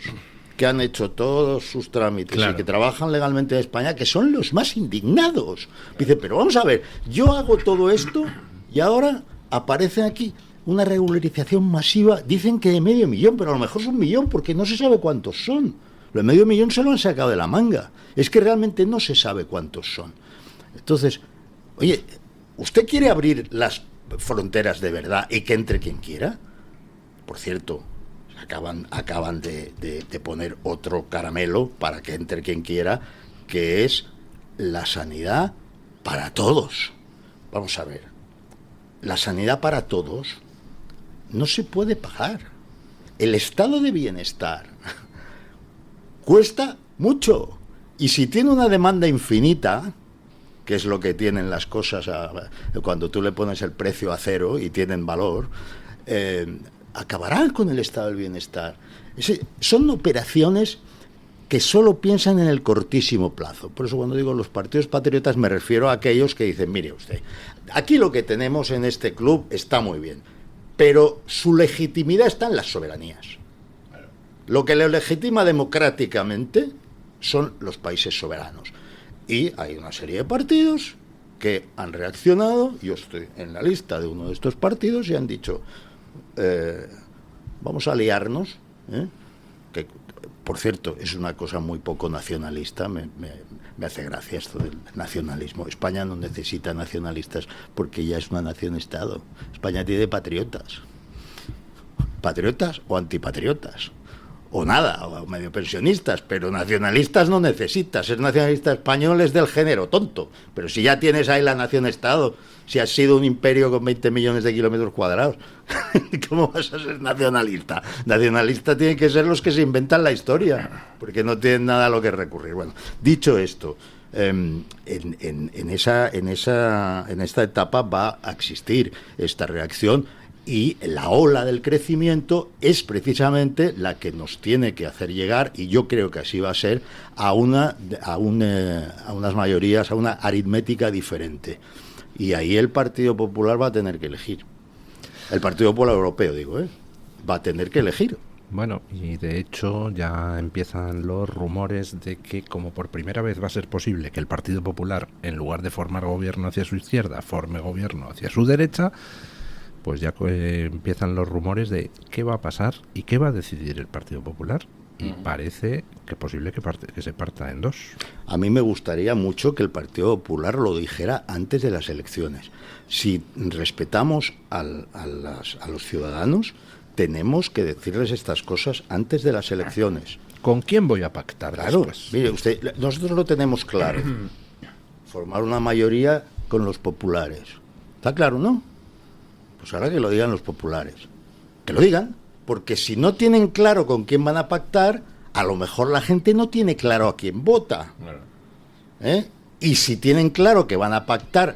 que han hecho todos sus trámites, claro, y que trabajan legalmente en España, que son los más indignados. Dice, pero vamos a ver, yo hago todo esto y ahora aparece aquí una regularización masiva. Dicen que de 500.000, pero a lo mejor es 1 millón, porque no se sabe cuántos son. Lo de 500.000 se lo han sacado de la manga. Es que realmente no se sabe cuántos son. Entonces, oye, ¿usted quiere abrir las fronteras de verdad y que entre quien quiera? Por cierto, acaban de poner otro caramelo para que entre quien quiera, que es la sanidad para todos. Vamos a ver, la sanidad para todos no se puede pagar. El estado de bienestar cuesta mucho, y si tiene una demanda infinita, que es lo que tienen las cosas cuando tú le pones el precio a cero y tienen valor, acabarán con el estado del bienestar. Son operaciones que solo piensan en el cortísimo plazo. Por eso cuando digo los partidos patriotas me refiero a aquellos que dicen, mire usted, aquí lo que tenemos en este club está muy bien, pero su legitimidad está en las soberanías. Lo que le legitima democráticamente son los países soberanos. Y hay una serie de partidos que han reaccionado, yo estoy en la lista de uno de estos partidos, y han dicho, vamos a aliarnos, que por cierto es una cosa muy poco nacionalista. Me hace gracia esto del nacionalismo. España no necesita nacionalistas porque ya es una nación-estado. España tiene patriotas o antipatriotas, o nada, o medio pensionistas, pero nacionalistas no necesitas. Ser nacionalista español es del género tonto, pero si ya tienes ahí la nación-estado, si has sido un imperio con 20 millones de kilómetros cuadrados, ¿cómo vas a ser nacionalista? Nacionalista tienen que ser los que se inventan la historia, porque no tienen nada a lo que recurrir. Bueno, dicho esto, en esta etapa va a existir esta reacción. Y la ola del crecimiento es precisamente la que nos tiene que hacer llegar, y yo creo que así va a ser, a unas mayorías, a una aritmética diferente. Y ahí el Partido Popular va a tener que elegir. El Partido Popular Europeo, digo, va a tener que elegir. Bueno, y de hecho ya empiezan los rumores de que, como por primera vez va a ser posible que el Partido Popular, en lugar de formar gobierno hacia su izquierda, forme gobierno hacia su derecha, pues ya empiezan los rumores de qué va a pasar y qué va a decidir el Partido Popular. Y parece que es posible que se parta en dos. A mí me gustaría mucho que el Partido Popular lo dijera antes de las elecciones. Si respetamos a los ciudadanos, tenemos que decirles estas cosas antes de las elecciones. ¿Con quién voy a pactar? Claro, después? mire usted, nosotros lo tenemos claro. Formar una mayoría con los populares. ¿Está claro, no? Pues ahora que lo digan los populares. Que lo digan, porque si no tienen claro con quién van a pactar, a lo mejor la gente no tiene claro a quién vota. Y si tienen claro que van a pactar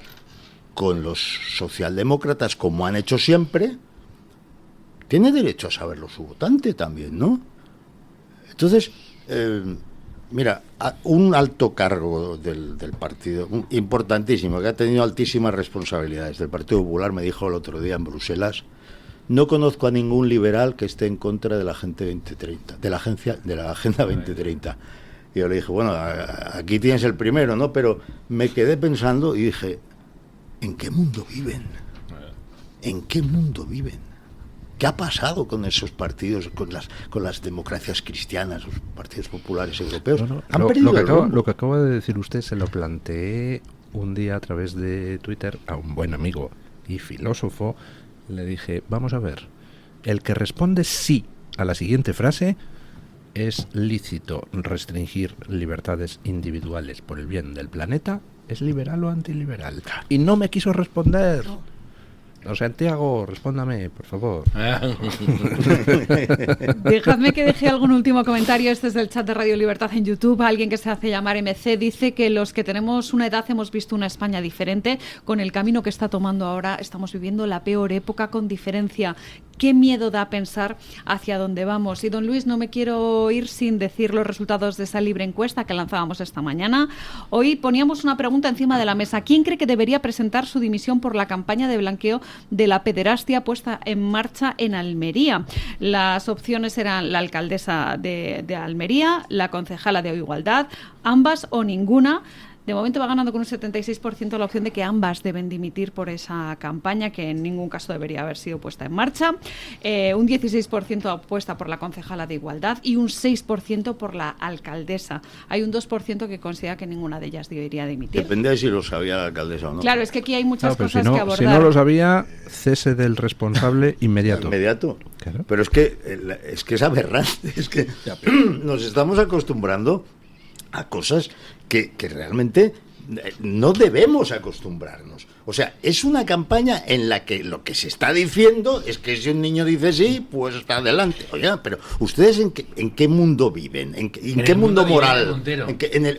con los socialdemócratas, como han hecho siempre, tiene derecho a saberlo su votante también, ¿no? Entonces, mira, un alto cargo del partido, importantísimo, que ha tenido altísimas responsabilidades del Partido Popular, me dijo el otro día en Bruselas: no conozco a ningún liberal que esté en contra de la Agenda 2030, de la Agenda 2030. Y yo le dije, bueno, aquí tienes el primero, ¿no? Pero me quedé pensando y dije, ¿en qué mundo viven? ¿En qué mundo viven? ¿Qué ha pasado con esos partidos, con las democracias cristianas, los partidos populares europeos? Han perdido el rumbo. Lo que acaba de decir usted se lo planteé un día a través de Twitter a un buen amigo y filósofo. Le dije, vamos a ver, el que responde sí a la siguiente frase: ¿es lícito restringir libertades individuales por el bien del planeta? ¿Es liberal o antiliberal? Y no me quiso responder. Don Santiago, respóndame, por favor. Dejadme que deje algún último comentario. Este es del chat de Radio Libertad en YouTube. Alguien que se hace llamar MC dice que los que tenemos una edad hemos visto una España diferente. Con el camino que está tomando ahora estamos viviendo la peor época con diferencia. Qué miedo da pensar hacia dónde vamos. Y don Luis, no me quiero ir sin decir los resultados de esa libre encuesta que lanzábamos esta mañana. Hoy poníamos una pregunta encima de la mesa. ¿Quién cree que debería presentar su dimisión por la campaña de blanqueo de la pederastia puesta en marcha en Almería? Las opciones eran la alcaldesa de Almería, la concejala de Igualdad, ambas o ninguna. De momento va ganando con un 76% la opción de que ambas deben dimitir por esa campaña, que en ningún caso debería haber sido puesta en marcha. Un 16% apuesta por la concejala de Igualdad y un 6% por la alcaldesa. Hay un 2% que considera que ninguna de ellas debería dimitir. Depende de si lo sabía la alcaldesa o no. Claro, es que aquí hay muchas cosas que abordar. Si no lo sabía, cese del responsable inmediato. Inmediato. Claro. Pero es que es aberrante. Es que nos estamos acostumbrando a cosas que realmente no debemos acostumbrarnos. O sea, es una campaña en la que lo que se está diciendo es que si un niño dice sí, pues está adelante. Oiga, pero ¿ustedes en qué mundo viven? ¿En qué mundo moral?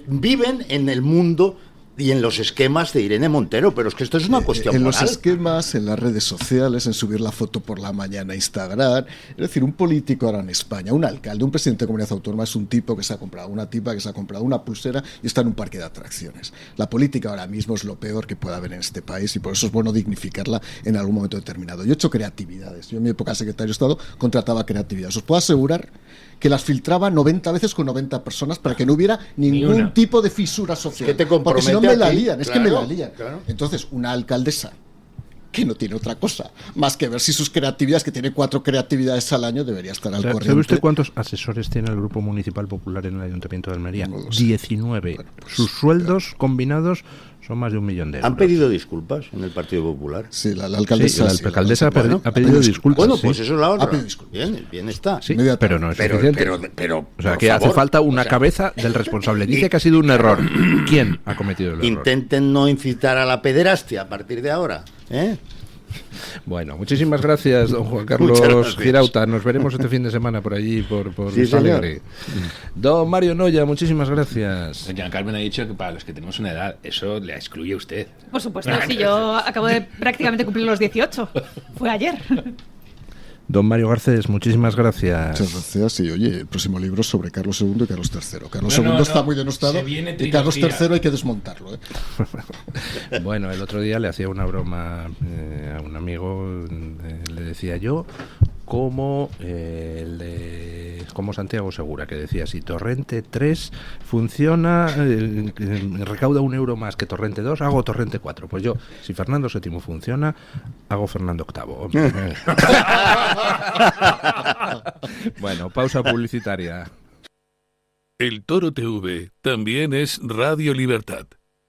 Viven en el mundo y en los esquemas de Irene Montero, pero es que esto es una cuestión en moral. Los esquemas, en las redes sociales, en subir la foto por la mañana a Instagram. Es decir, un político ahora en España, un alcalde, un presidente de comunidad autónoma es un tipo que se ha comprado una tipa, que se ha comprado una pulsera y está en un parque de atracciones. La política ahora mismo es lo peor que puede haber en este país y por eso es bueno dignificarla en algún momento determinado. Yo he hecho creatividades. Yo en mi época de secretario de Estado contrataba creatividades. Os puedo asegurar que las filtraba 90 veces con 90 personas para que no hubiera ningún tipo de fisura social. Que te porque si no me la lían, claro, es que me la lían. Claro. Entonces, una alcaldesa que no tiene otra cosa más que ver si sus creatividades, que tiene 4 creatividades al año, debería estar al corriente. ¿Sabe usted cuántos asesores tiene el Grupo Municipal Popular en el Ayuntamiento de Almería? No lo sé. 19. Bueno, pues, sus sueldos combinados son más de 1 millón de euros. ¿Han pedido disculpas en el Partido Popular? Sí, la alcaldesa. Sí, la alcaldesa ha pedido disculpas. Bueno, pues eso es la otra. Ha pedido disculpas. Bien está. Sí, pero no es suficiente. Pero o sea, que hace falta una cabeza del responsable. Dice que ha sido un error. ¿Quién ha cometido el error? Intenten no incitar a la pederastia a partir de ahora, ¿eh? Bueno, muchísimas gracias, don Juan Carlos Girauta. Nos veremos este fin de semana por allí, por Sí, Alegre. Don Mario Noya, muchísimas gracias. Doña Carmen ha dicho que para los que tenemos una edad, eso le excluye a usted. Por supuesto, sí, yo acabo de prácticamente cumplir los 18. Fue ayer. Don Mario Garcés, muchísimas gracias. Muchas gracias. Y oye, el próximo libro es sobre Carlos II y Carlos III. Carlos II está muy denostado y Carlos III hay que desmontarlo. Bueno, el otro día le hacía una broma a un amigo, le decía yo, como Santiago Segura, que decía, si Torrente 3 funciona, recauda €1 más que Torrente 2, hago Torrente 4. Pues yo, si Fernando VII funciona, hago Fernando VIII. Bueno, pausa publicitaria. El Toro TV también es Radio Libertad.